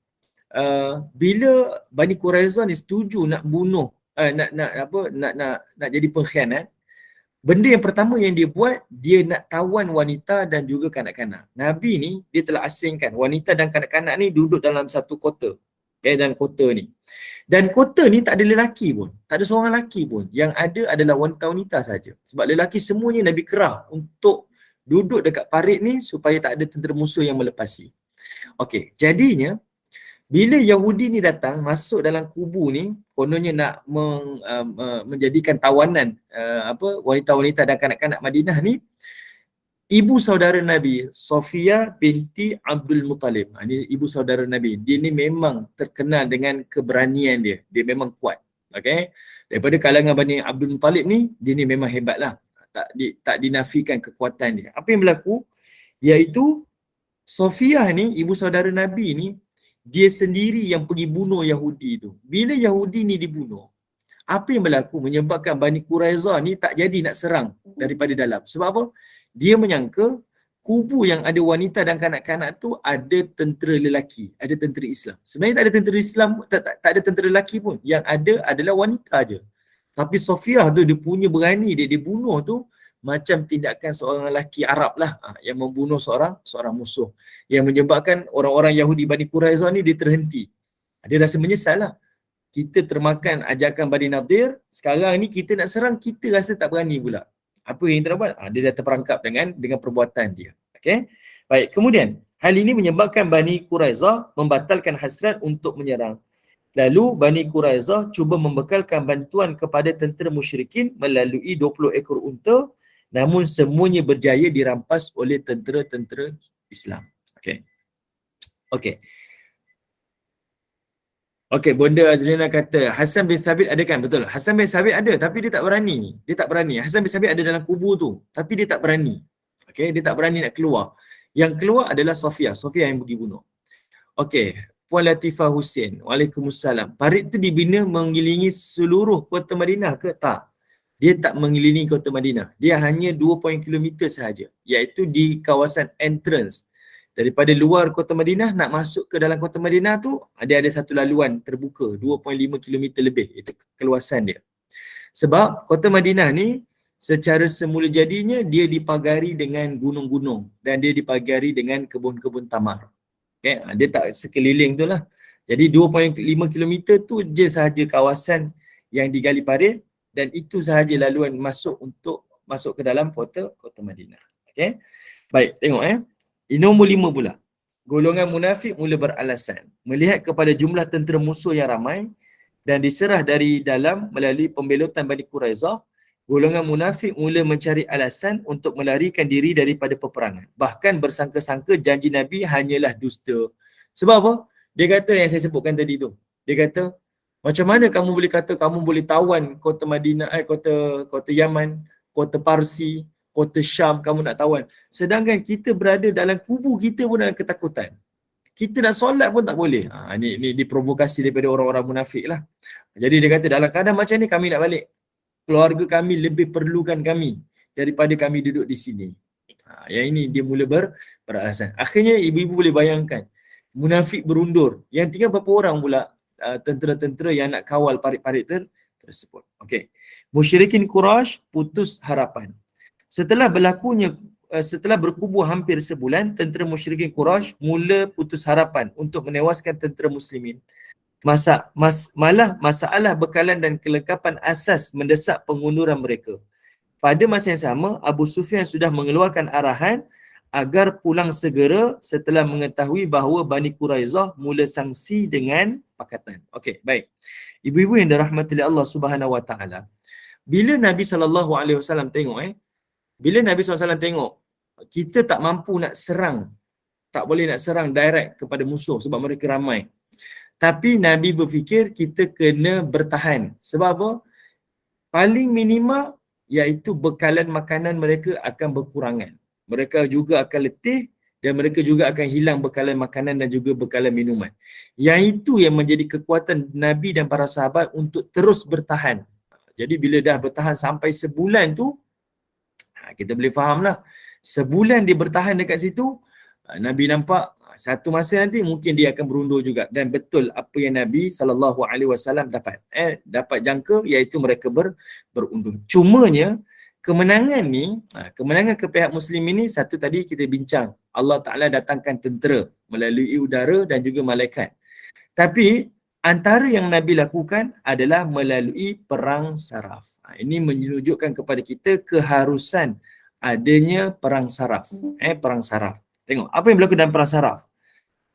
bila Bani Quraizah ni setuju nak bunuh, nak jadi pengkhianat, benda yang pertama yang dia buat, dia nak tawan wanita dan juga kanak-kanak. Nabi ni dia telah asingkan wanita dan kanak-kanak ni duduk dalam satu kota. Dalam kota ni. Dan kota ni tak ada lelaki pun. Tak ada seorang lelaki pun. Yang ada adalah wanita-wanita saja. Sebab lelaki semuanya Nabi kerah untuk duduk dekat parit ni supaya tak ada tentera musuh yang melepasi. Okey, jadinya bila Yahudi ni datang masuk dalam kubu ni, kononnya nak menjadikan tawanan wanita-wanita dan kanak-kanak Madinah ni, ibu saudara Nabi, Sofia binti Abdul Muttalib. Ini ibu saudara Nabi. Dia ni memang terkenal dengan keberanian dia. Dia memang kuat. Okay? Daripada kalangan Bani Abdul Muttalib ni, dia ni memang hebatlah. Tak dinafikan kekuatan dia. Apa yang berlaku? Iaitu Sofia ni, ibu saudara Nabi ni, dia sendiri yang pergi bunuh Yahudi tu. Bila Yahudi ni dibunuh, apa yang berlaku menyebabkan Bani Quraizah ni tak jadi nak serang daripada dalam. Sebab apa? Dia menyangka kubu yang ada wanita dan kanak-kanak tu ada tentera lelaki, ada tentera Islam. Sebenarnya tak ada tentera Islam, tak ada tentera lelaki pun. Yang ada adalah wanita aja. Tapi Sofia tu dia punya berani dia bunuh tu macam tindakan seorang lelaki Arab lah yang membunuh seorang musuh. Yang menyebabkan orang-orang Yahudi Bani Quraizah ni dia terhenti. Dia rasa menyesal lah. Kita termakan ajakan Bani Nadir, sekarang ni kita nak serang, kita rasa tak berani pula. Apa yang kita buat? Dia dah terperangkap dengan perbuatan dia. Okey. Baik, kemudian hal ini menyebabkan Bani Quraizah membatalkan hasrat untuk menyerang. Lalu Bani Quraizah cuba membekalkan bantuan kepada tentera musyrikin melalui 20 ekor unta, namun semuanya berjaya dirampas oleh tentera-tentera Islam. Okey. Okey. Okey, Bonda Azrina kata, Hassan bin Thabit ada kan? Betul. Hassan bin Thabit ada tapi dia tak berani. Hassan bin Thabit ada dalam kubur tu tapi dia tak berani. Okey, dia tak berani nak keluar. Yang keluar adalah Sofia yang pergi bunuh. Okey, Puan Latifah Hussein. Waalaikumsalam. Parit tu dibina mengelilingi seluruh kota Madinah ke? Tak. Dia tak mengelilingi kota Madinah. Dia hanya 2 kilometer sahaja, iaitu di kawasan entrance. Daripada luar kota Madinah nak masuk ke dalam kota Madinah tu, dia ada satu laluan terbuka 2.5 kilometer lebih. Itu keluasan dia. Sebab kota Madinah ni secara semula jadinya dia dipagari dengan gunung-gunung dan dia dipagari dengan kebun-kebun tamar. Okay? Dia tak sekeliling tu lah. Jadi 2.5 kilometer tu je sahaja kawasan yang digali parit dan itu sahaja laluan masuk untuk masuk ke dalam kota Madinah. Okay? Baik, tengok Nombor 5 pula. golongan munafik mula beralasan. Melihat kepada jumlah tentera musuh yang ramai dan diserah dari dalam melalui pembelotan Bani Quraizah, golongan munafik mula mencari alasan untuk melarikan diri daripada peperangan. Bahkan bersangka-sangka janji Nabi hanyalah dusta. Sebab apa? Dia kata yang saya sebutkan tadi tu. Dia kata, macam mana kamu boleh kata kamu boleh tawan kota Madinah, kota Yaman, kota Parsi, kota Syam, kamu nak tawan. Sedangkan kita berada dalam kubu kita pun dalam ketakutan. Kita nak solat pun tak boleh. Ni diprovokasi daripada orang-orang munafik lah. Jadi dia kata dalam keadaan macam ni kami nak balik. Keluarga kami lebih perlukan kami daripada kami duduk di sini. Yang ini dia mula beralasan. Akhirnya ibu-ibu boleh bayangkan. Munafik berundur. Yang tinggal berapa orang pula tentera-tentera yang nak kawal parit-parit tersebut. Okey. Musyrikin Quraisy putus harapan. Setelah berkubu hampir sebulan, tentera musyrikin Quraisy mula putus harapan untuk menewaskan tentera muslimin. Malah masalah bekalan dan kelengkapan asas mendesak pengunduran mereka. Pada masa yang sama, Abu Sufyan sudah mengeluarkan arahan agar pulang segera setelah mengetahui bahawa Bani Quraizah mula sangsi dengan pakatan. Okey, baik. Ibu-ibu yang dirahmati Allah Subhanahu Wa Taala. Bila Nabi SAW tengok bila Nabi SAW tengok kita tak mampu nak serang, tak boleh nak serang direct kepada musuh sebab mereka ramai. Tapi Nabi berfikir kita kena bertahan. Sebab apa? Paling minima iaitu bekalan makanan mereka akan berkurangan. Mereka juga akan letih dan mereka juga akan hilang bekalan makanan dan juga bekalan minuman. Yang itu yang menjadi kekuatan Nabi dan para sahabat untuk terus bertahan. Jadi bila dah bertahan sampai sebulan tu, kita boleh fahamlah. Sebulan dia bertahan dekat situ, Nabi nampak satu masa nanti mungkin dia akan berundur juga. Dan betul apa yang Nabi SAW dapat jangka, iaitu mereka berundur. Cumanya kemenangan ni, kemenangan ke pihak Muslim ini, satu tadi kita bincang, Allah Ta'ala datangkan tentera melalui udara dan juga malaikat. Tapi antara yang Nabi lakukan adalah melalui perang saraf. Ini menunjukkan kepada kita keharusan adanya perang saraf. Perang saraf. Tengok apa yang berlaku dalam perang saraf.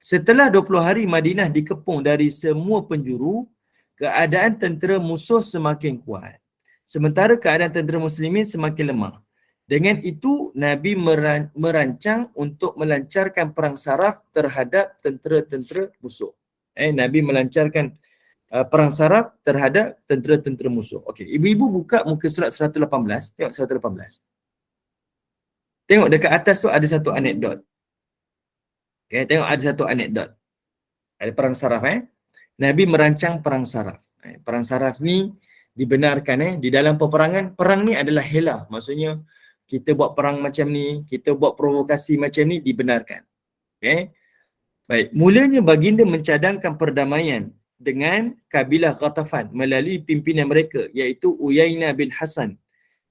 Setelah 20 hari Madinah dikepung dari semua penjuru, keadaan tentera musuh semakin kuat. Sementara keadaan tentera muslimin semakin lemah. Dengan itu, Nabi merancang untuk melancarkan perang saraf terhadap tentera-tentera musuh. Nabi melancarkan perang saraf terhadap tentera-tentera musuh. Okey, ibu-ibu buka muka surat 118. Tengok 118. Tengok dekat atas tu ada satu anekdot. Okay, tengok ada satu anekdot. Ada perang saraf. Nabi merancang perang saraf. Perang saraf ni dibenarkan di dalam peperangan. Perang ni adalah hela. Maksudnya kita buat perang macam ni, kita buat provokasi macam ni dibenarkan. Okay. Baik, mulanya baginda mencadangkan perdamaian dengan kabilah Ghatafan melalui pimpinan mereka iaitu Uyainah bin Hasan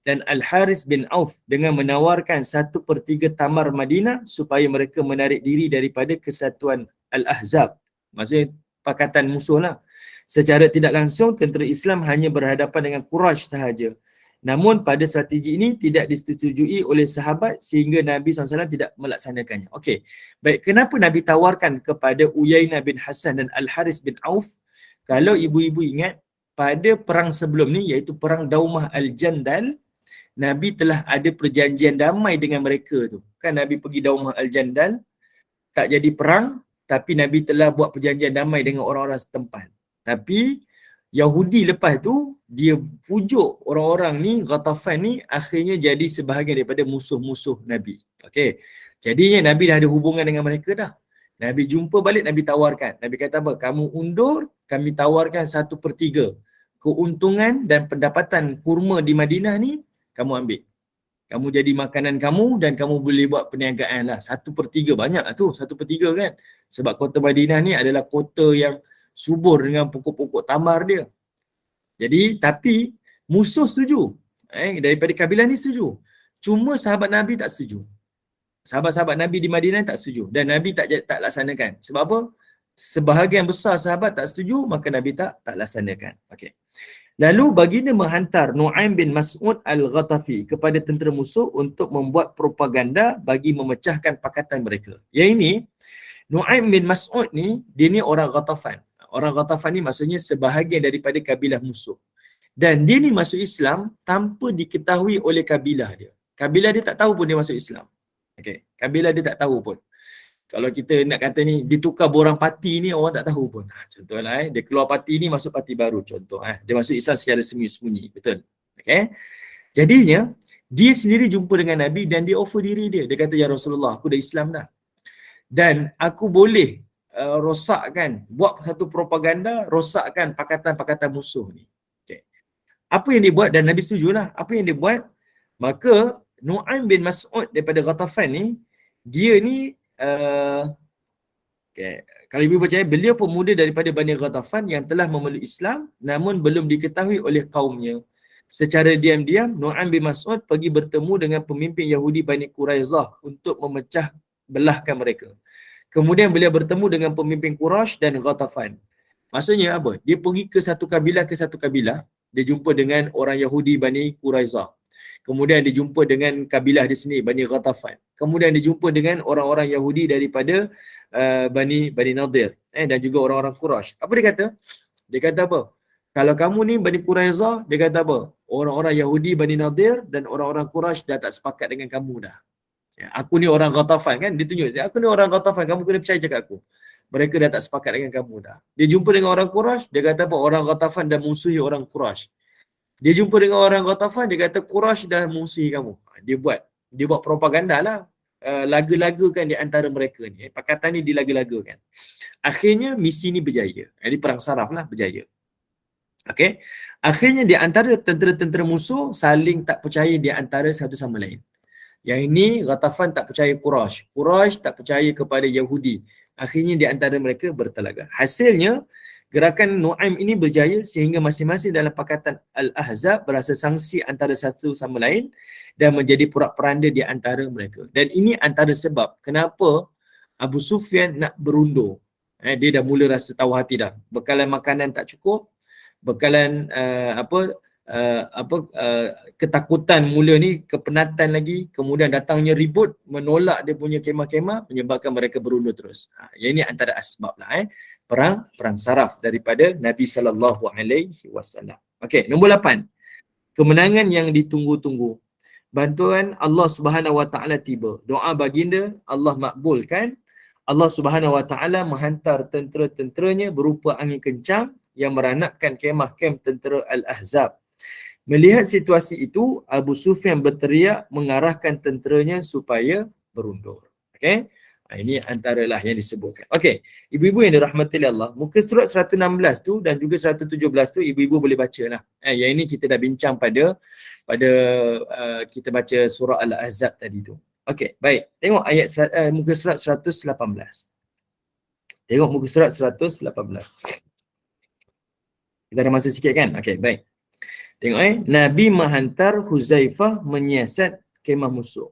dan Al-Haris bin Auf dengan menawarkan 1/3 tamar Madinah supaya mereka menarik diri daripada kesatuan Al-Ahzab. Maksudnya pakatan musuh lah. Secara tidak langsung tentera Islam hanya berhadapan dengan Quraisy sahaja. Namun pada strategi ini tidak disetujui oleh sahabat sehingga Nabi SAW tidak melaksanakannya. Okey, baik, kenapa Nabi tawarkan kepada Uyainah bin Hasan dan Al-Haris bin Auf? Kalau ibu-ibu ingat, pada perang sebelum ni iaitu perang Daumah Al-Jandal, Nabi telah ada perjanjian damai dengan mereka tu. Kan Nabi pergi Daumah Al-Jandal, tak jadi perang, tapi Nabi telah buat perjanjian damai dengan orang-orang setempat. Tapi Yahudi lepas tu, dia pujuk orang-orang ni, Ghatafan ni, akhirnya jadi sebahagian daripada musuh-musuh Nabi. Okey. Jadinya Nabi dah ada hubungan dengan mereka dah. Nabi jumpa balik, Nabi tawarkan. Nabi kata apa? Kamu undur, kami tawarkan 1/3. Keuntungan dan pendapatan kurma di Madinah ni, kamu ambil. Kamu jadi makanan kamu dan kamu boleh buat perniagaan lah. 1/3 banyak lah tu, 1/3 kan. Sebab kota Madinah ni adalah kota yang subur dengan pokok-pokok tamar dia. Jadi, tapi musuh setuju. Daripada kabilah ni setuju. Cuma sahabat Nabi tak setuju. Sahabat-sahabat Nabi di Madinah tak setuju. Dan Nabi tak laksanakan. Sebab apa? Sebahagian besar sahabat tak setuju, maka Nabi tak laksanakan. Okey. Lalu baginda menghantar Nu'aim bin Mas'ud Al-Ghatafi kepada tentera musuh untuk membuat propaganda bagi memecahkan pakatan mereka. Yang ini, Nu'aim bin Mas'ud ni, dia ni orang Ghatafan. Orang Ghatafan ni maksudnya sebahagian daripada kabilah musuh. Dan dia ni masuk Islam tanpa diketahui oleh kabilah dia. Kabilah dia tak tahu pun dia masuk Islam. Okay. Kabilah dia tak tahu pun. Kalau kita nak kata ni, ditukar borang parti ni, orang tak tahu pun. Contohlah, dia keluar parti ni, masuk parti baru. Contoh, dia masuk Islam secara sembunyi-sembunyi. Betul? Okay. Jadinya, dia sendiri jumpa dengan Nabi dan dia offer diri dia. Dia kata, ya Rasulullah, aku dah Islam dah. Dan aku boleh rosakkan, buat satu propaganda, rosakkan pakatan-pakatan musuh ni. Okay. Apa yang dia buat, dan Nabi setujulah. Apa yang dia buat, maka Nu'aim bin Mas'ud daripada Ghatafan ni, dia ni okay. Kalau ibu percaya, beliau pemuda daripada Bani Ghatafan yang telah memeluk Islam namun belum diketahui oleh kaumnya. Secara diam-diam, Nu'aim bin Mas'ud pergi bertemu dengan pemimpin Yahudi Bani Quraizah untuk memecah belahkan mereka. Kemudian beliau bertemu dengan pemimpin Quraisy dan Ghatafan. Maksudnya apa? Dia pergi ke satu kabilah, dia jumpa dengan orang Yahudi Bani Quraizah. Kemudian dia jumpa dengan kabilah di sini, Bani Ghatafan. Kemudian dia jumpa dengan orang-orang Yahudi daripada Bani Nadir dan juga orang-orang Quraisy. Apa dia kata? Dia kata apa? Kalau kamu ni Bani Quraizah, dia kata apa? Orang-orang Yahudi Bani Nadir dan orang-orang Quraisy dah tak sepakat dengan kamu dah. Ya, aku ni orang Ghatafan kan? Dia tunjuk, aku ni orang Ghatafan, kamu kena percaya cakap aku. Mereka dah tak sepakat dengan kamu dah. Dia jumpa dengan orang Quraisy, dia kata apa? Orang Ghatafan dah musuhi orang Quraisy. Dia jumpa dengan orang Ghatafan, dia kata Quraisy dah musuhi kamu. Dia buat propaganda lah. Laga-lagakan di antara mereka ni. Pakatan ni dilaga-lagakan. Akhirnya misi ni berjaya. Jadi perang saraf lah berjaya. Okay. Akhirnya di antara tentera-tentera musuh saling tak percaya di antara satu sama lain. Yang ini Ghatafan tak percaya Quraisy. Quraisy tak percaya kepada Yahudi. Akhirnya di antara mereka bertelaga. Hasilnya gerakan Nu'aim ini berjaya sehingga masing-masing dalam pakatan Al-Ahzab berasa sangsi antara satu sama lain dan menjadi porak-poranda di antara mereka. Dan ini antara sebab kenapa Abu Sufyan nak berundur. Dia dah mula rasa tahu hati dah. Bekalan makanan tak cukup, bekalan ketakutan mula ni, kepenatan lagi, kemudian datangnya ribut, menolak dia punya kemah-kemah, menyebabkan mereka berundur terus. Yang ini antara asbab lah. Perang saraf daripada Nabi SAW. Okey, nombor 8. Kemenangan yang ditunggu-tunggu. Bantuan Allah Subhanahu Wa Taala tiba. Doa baginda Allah makbulkan. Allah Subhanahu Wa Taala menghantar tentera-tenteranya berupa angin kencang yang meranapkan kemah-kem tentera Al-Ahzab. Melihat situasi itu, Abu Sufyan berteriak mengarahkan tenteranya supaya berundur. Okey. Ini antaralah yang disebutkan. Okey, ibu-ibu yang dirahmati Allah, muka surat 116 tu dan juga 117 tu ibu-ibu boleh baca lah. Yang ini kita dah bincang pada kita baca surah Al-Ahzab tadi tu. Okey, baik. Tengok ayat muka surat 118. Tengok muka surat 118. Kita ada masa sikit kan? Okey, baik. Tengok Nabi menghantar Huzaifah menyiasat kemah musuh.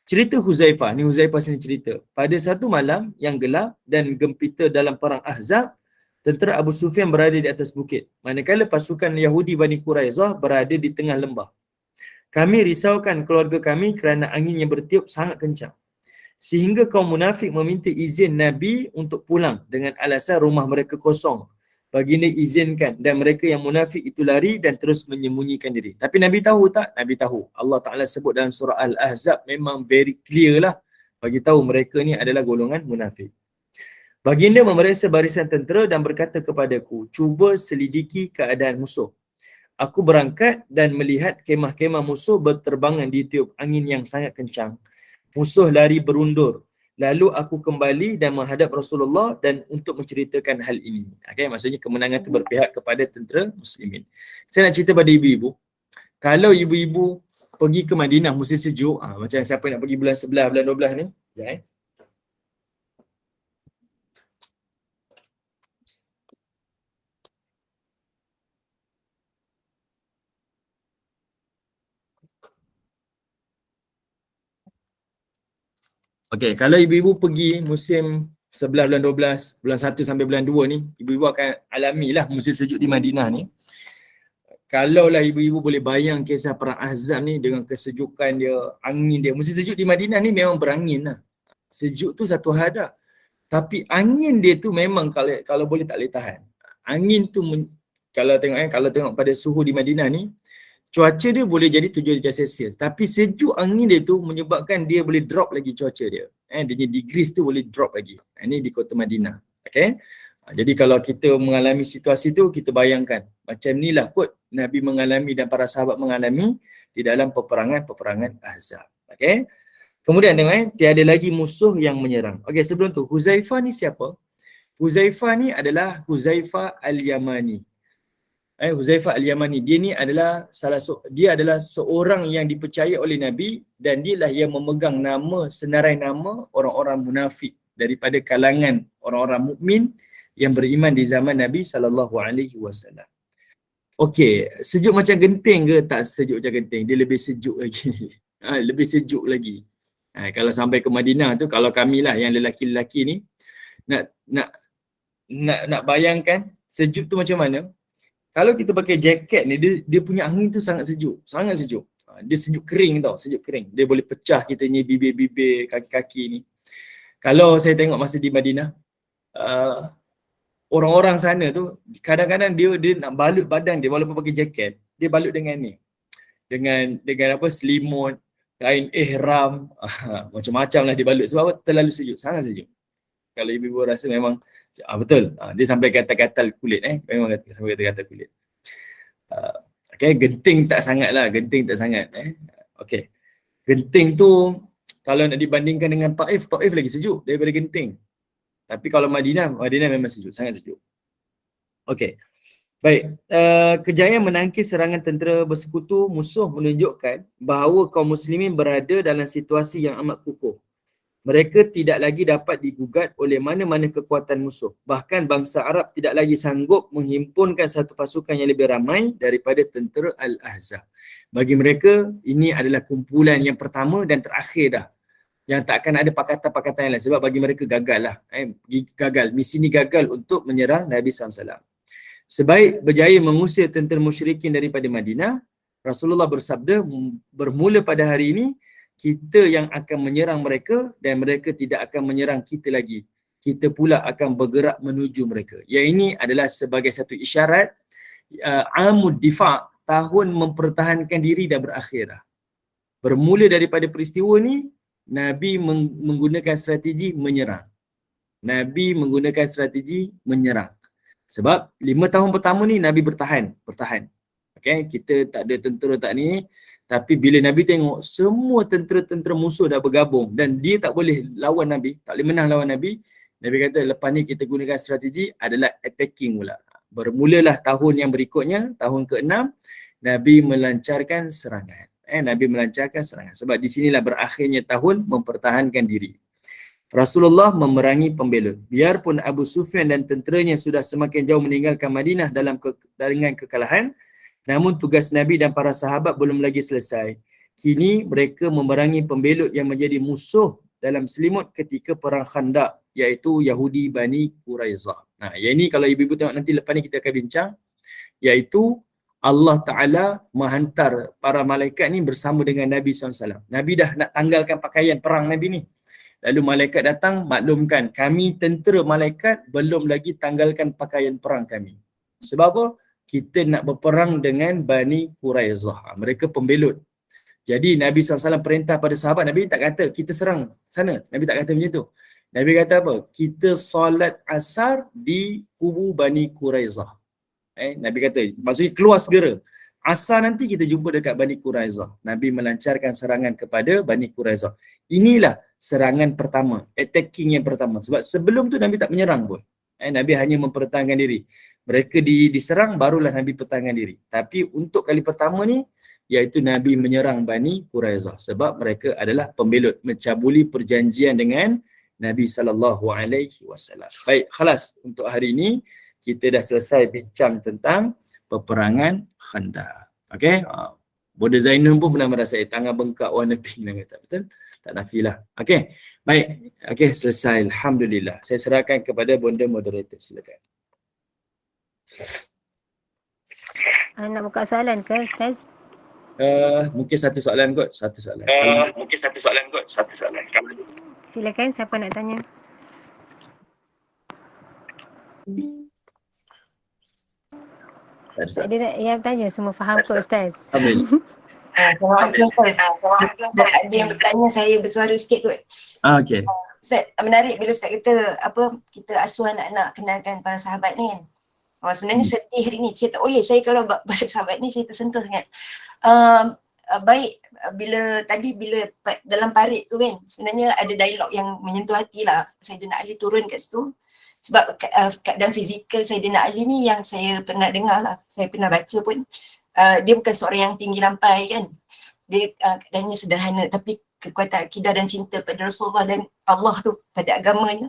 Cerita Huzaifah, ni Huzaifah sini cerita. Pada satu malam yang gelap dan gempita dalam perang Ahzab, tentera Abu Sufyan berada di atas bukit. Manakala pasukan Yahudi Bani Quraizah berada di tengah lembah. Kami risaukan keluarga kami kerana angin yang bertiup sangat kencang. Sehingga kaum munafik meminta izin Nabi untuk pulang dengan alasan rumah mereka kosong. Baginda izinkan dan mereka yang munafik itu lari dan terus menyembunyikan diri. Tapi Nabi tahu tak? Nabi tahu. Allah Ta'ala sebut dalam surah Al-Ahzab memang very clear lah. Bagi tahu mereka ni adalah golongan munafik. Baginda memeriksa barisan tentera dan berkata kepadaku, cuba selidiki keadaan musuh. Aku berangkat dan melihat kemah-kemah musuh berterbangan ditiup angin yang sangat kencang. Musuh lari berundur. Lalu aku kembali dan menghadap Rasulullah dan untuk menceritakan hal ini. Okay, maksudnya kemenangan itu berpihak kepada tentera muslimin. Saya nak cerita pada ibu-ibu. Kalau ibu-ibu pergi ke Madinah musim sejuk, macam siapa nak pergi bulan 11, bulan 12 ni. Sekejap Okey, kalau ibu-ibu pergi musim 11 bulan 12, bulan 1 sampai bulan 2 ni, ibu-ibu akan alamilah musim sejuk di Madinah ni. Kalaulah ibu-ibu boleh bayang kisah perang Ahzab ni dengan kesejukan dia, angin dia. Musim sejuk di Madinah ni memang berangin lah. Sejuk tu satu hal dah. Tapi angin dia tu memang kalau boleh tak boleh tahan. Angin tu kalau tengok pada suhu di Madinah ni, cuaca dia boleh jadi 7 darjah Celsius. Tapi sejuk angin dia tu menyebabkan dia boleh drop lagi cuaca dia. Dia punya degrees tu boleh drop lagi. Ini di kota Madinah. Okay. Jadi kalau kita mengalami situasi tu, kita bayangkan. Macam ni lah kot Nabi mengalami dan para sahabat mengalami di dalam peperangan Ahzab. Okay. Kemudian tengok tiada lagi musuh yang menyerang. Okey, sebelum tu Huzaifah ni siapa? Huzaifah ni adalah Huzaifah Al-Yamani. Huzaifah Al-Yamani, dia ni adalah dia adalah seorang yang dipercaya oleh Nabi dan dialah yang memegang nama, senarai nama orang-orang munafik daripada kalangan orang-orang mukmin yang beriman di zaman Nabi SAW. Okey, sejuk macam genting ke? Tak sejuk macam genting, dia lebih sejuk lagi. Lebih sejuk lagi. Kalau sampai ke Madinah tu, kalau kami lah yang lelaki-lelaki ni nak bayangkan sejuk tu macam mana. Kalau kita pakai jaket ni, dia punya angin tu sangat sejuk, sangat sejuk. Dia sejuk kering tau, sejuk kering. Dia boleh pecah kita ni bibir-bibir, kaki-kaki ni. Kalau saya tengok masa di Madinah, orang-orang sana tu kadang-kadang dia nak balut badan dia walaupun pakai jaket, dia balut dengan ni. Dengan apa, selimut, kain ihram, macam-macam lah dibalut sebab apa? Terlalu sejuk, sangat sejuk. Kalau ibu-ibu rasa memang betul, dia sampai gatal-gatal kulit, memang sampai gatal-gatal kulit. Okay, genting tak sangat lah, genting tak sangat. Okay, genting tu kalau nak dibandingkan dengan Taif lagi sejuk daripada genting. Tapi kalau Madinah memang sejuk, sangat sejuk. Okay. Baik, kejayaan menangkis serangan tentera bersekutu musuh menunjukkan bahawa kaum muslimin berada dalam situasi yang amat kukuh. Mereka tidak lagi dapat digugat oleh mana-mana kekuatan musuh. Bahkan bangsa Arab tidak lagi sanggup menghimpunkan satu pasukan yang lebih ramai daripada tentera Al-Ahzab. Bagi mereka, ini adalah kumpulan yang pertama dan terakhir dah. Yang tak akan ada pakatan-pakatan yang lain. Sebab bagi mereka gagal lah. Gagal, misi ni gagal untuk menyerang Nabi SAW. Sebaik berjaya mengusir tentera musyrikin daripada Madinah, Rasulullah bersabda, bermula pada hari ini, kita yang akan menyerang mereka dan mereka tidak akan menyerang kita lagi. Kita pula akan bergerak menuju mereka. Yang ini adalah sebagai satu isyarat, amud difa', tahun mempertahankan diri dah berakhir dah. Bermula daripada peristiwa ni, Nabi menggunakan strategi menyerang. Nabi menggunakan strategi menyerang. Sebab 5 tahun pertama ni Nabi bertahan. Okay, kita tak ada tentera tak ni. Tapi bila Nabi tengok semua tentera-tentera musuh dah bergabung dan dia tak boleh lawan Nabi, tak boleh menang lawan Nabi, Nabi kata lepas ni kita gunakan strategi adalah attacking pula. Bermulalah tahun yang berikutnya, tahun ke-6, Nabi melancarkan serangan. Nabi melancarkan serangan. Sebab di sinilah berakhirnya tahun mempertahankan diri. Rasulullah memerangi pembelot. Biarpun Abu Sufyan dan tenteranya sudah semakin jauh meninggalkan Madinah dengan kekalahan, namun tugas Nabi dan para sahabat belum lagi selesai. Kini mereka memerangi pembelot yang menjadi musuh dalam selimut ketika perang Khandaq, iaitu Yahudi Bani Quraizah. Yang ini kalau ibu-ibu tengok nanti lepas ni kita akan bincang, iaitu Allah Ta'ala menghantar para malaikat ni bersama dengan Nabi SAW. Nabi dah nak tanggalkan pakaian perang Nabi ni. Lalu malaikat datang maklumkan, kami tentera malaikat belum lagi tanggalkan pakaian perang kami. Sebab apa? Kita nak berperang dengan Bani Quraizah. Mereka pembelot. Jadi Nabi SAW perintah pada sahabat, Nabi tak kata kita serang sana. Nabi tak kata macam tu. Nabi kata apa? Kita solat asar di kubu Bani Quraizah. Nabi kata, maksudnya keluar segera. Asar nanti kita jumpa dekat Bani Quraizah. Nabi melancarkan serangan kepada Bani Quraizah. Inilah serangan pertama, attacking yang pertama. Sebab sebelum tu Nabi tak menyerang pun. Nabi hanya mempertahankan diri. Mereka diserang, barulah Nabi pertahankan diri. Tapi untuk kali pertama ni, iaitu Nabi menyerang Bani Quraizah. Sebab mereka adalah pembelot, mencabuli perjanjian dengan Nabi SAW. Baik, khalas untuk hari ini. Kita dah selesai bincang tentang peperangan Khandaq. Okey? Boda Zainul pun pernah merasai tangan bengkak warna pink dan kata, betul? Tak nafilah. Okey. Baik. Okey, selesai. Alhamdulillah. Saya serahkan kepada bonda moderator. Silakan. Nak buka soalan ke, Ustaz? Mungkin satu soalan kot. Satu soalan. Silakan, siapa nak tanya? Ustaz. Dia tanya semua faham ke Ustaz? Amin. Assalamualaikum Ustaz. Ada yang bertanya, saya bersuara sikit kot. Okey. Ustaz, menarik bila Ustaz kata apa, kita asuh anak-anak kenalkan para sahabat ni kan. Sebenarnya sedih hari ni, saya tak boleh. Saya kalau para sahabat ni saya tersentuh sangat. Baik bila dalam parit tu kan, sebenarnya ada dialog yang menyentuh hati lah. Saidina Ali turun kat situ. Sebab keadaan fizikal Saidina Ali ni yang saya pernah dengar lah, saya pernah baca pun, dia bukan seorang yang tinggi lampai kan. Dia keadaannya sederhana, tapi kekuatan akidah dan cinta pada Rasulullah dan Allah tu, pada agamanya,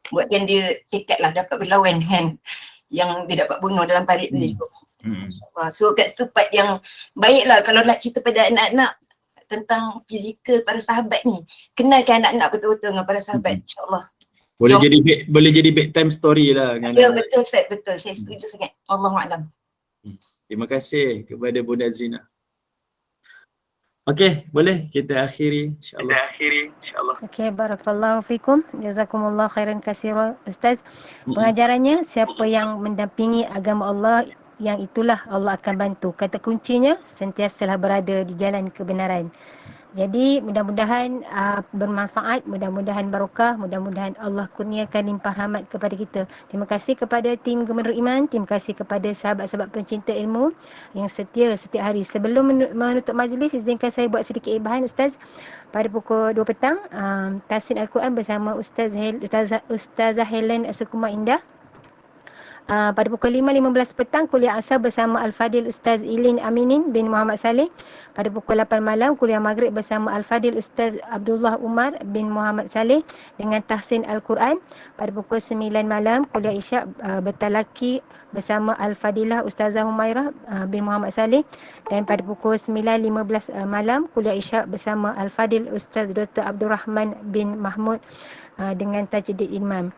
buatkan dia tekad lah dapat berlawan kan yang dia dapat bunuh dalam parit tu juga. So kat situ part yang baik lah kalau nak cerita pada anak-anak tentang fizikal para sahabat ni. Kenalkan anak-anak betul-betul dengan para sahabat, insyaAllah. Boleh jadi bedtime story lah. Ya, betul Ustaz, betul. Saya setuju sangat. Allahu'alam. Terima kasih kepada Bunda Azrina. Okey, boleh kita akhiri insyaAllah. Okey, barakallahu fikum. Jazakumullah khairan katsira Ustaz. Pengajarannya, siapa yang mendampingi agama Allah, yang itulah Allah akan bantu. Kata kuncinya, sentiasalah berada di jalan kebenaran. Jadi mudah-mudahan bermanfaat, mudah-mudahan barokah, mudah-mudahan Allah kurniakan limpah rahmat kepada kita. Terima kasih kepada tim Gubernur Iman, terima kasih kepada sahabat-sahabat pencinta ilmu yang setia setiap hari. Sebelum menutup majlis, izinkan saya buat sedikit ibahan Ustaz. Pada pukul 2 petang, tahsin Al-Quran bersama Ustazah Helen Sukuma Indah. Pada pukul 5.15 petang, kuliah asar bersama Al-Fadil Ustaz Ilin Aminin bin Muhammad Saleh. Pada pukul 8 malam, kuliah maghrib bersama Al-Fadil Ustaz Abdullah Umar bin Muhammad Saleh dengan tahsin Al-Quran. Pada pukul 9 malam, kuliah isyak bertalaki bersama Al-Fadilah Ustazah Humairah bin Muhammad Saleh. Dan pada pukul 9.15 malam, kuliah isyak bersama Al-Fadil Ustaz Dr. Abdul Rahman bin Mahmud dengan tajdid iman.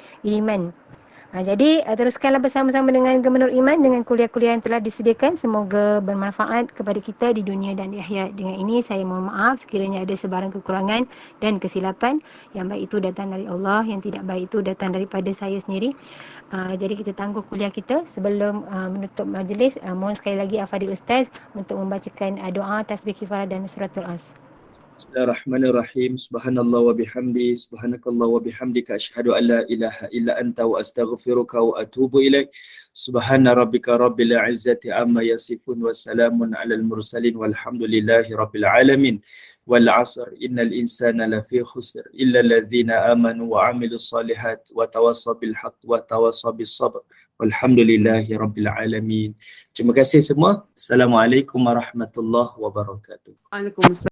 Jadi teruskanlah bersama-sama dengan Gubernur Iman dengan kuliah-kuliah yang telah disediakan. Semoga bermanfaat kepada kita di dunia dan di akhirat. Dengan ini saya mohon maaf sekiranya ada sebarang kekurangan dan kesilapan. Yang baik itu datang dari Allah, yang tidak baik itu datang daripada saya sendiri. Jadi kita tangguh kuliah kita. Sebelum menutup majlis, mohon sekali lagi Al-Fadil Ustaz untuk membacakan doa tasbih kifarah dan suratul As. Bismillahirrahmanirrahim. Subhanallah wa bihamdi, subhanakallah wa bihamdika, asyhadu an la ilaha illa anta wa astaghfiruka wa atubu ilaik. Subhana rabbika rabbil izzati amma yasifun wa salamun alal mursalin walhamdulillahi rabbil alamin. Wal 'asr innal insana lafi khusr illa alladhina amanu wa 'amilus solihat wa tawassaw bil haqq wa tawassaw bis sabr. Walhamdulillahi rabbil alamin. Terima kasih semua. Assalamualaikum warahmatullahi wabarakatuh. Waalaikumsalam.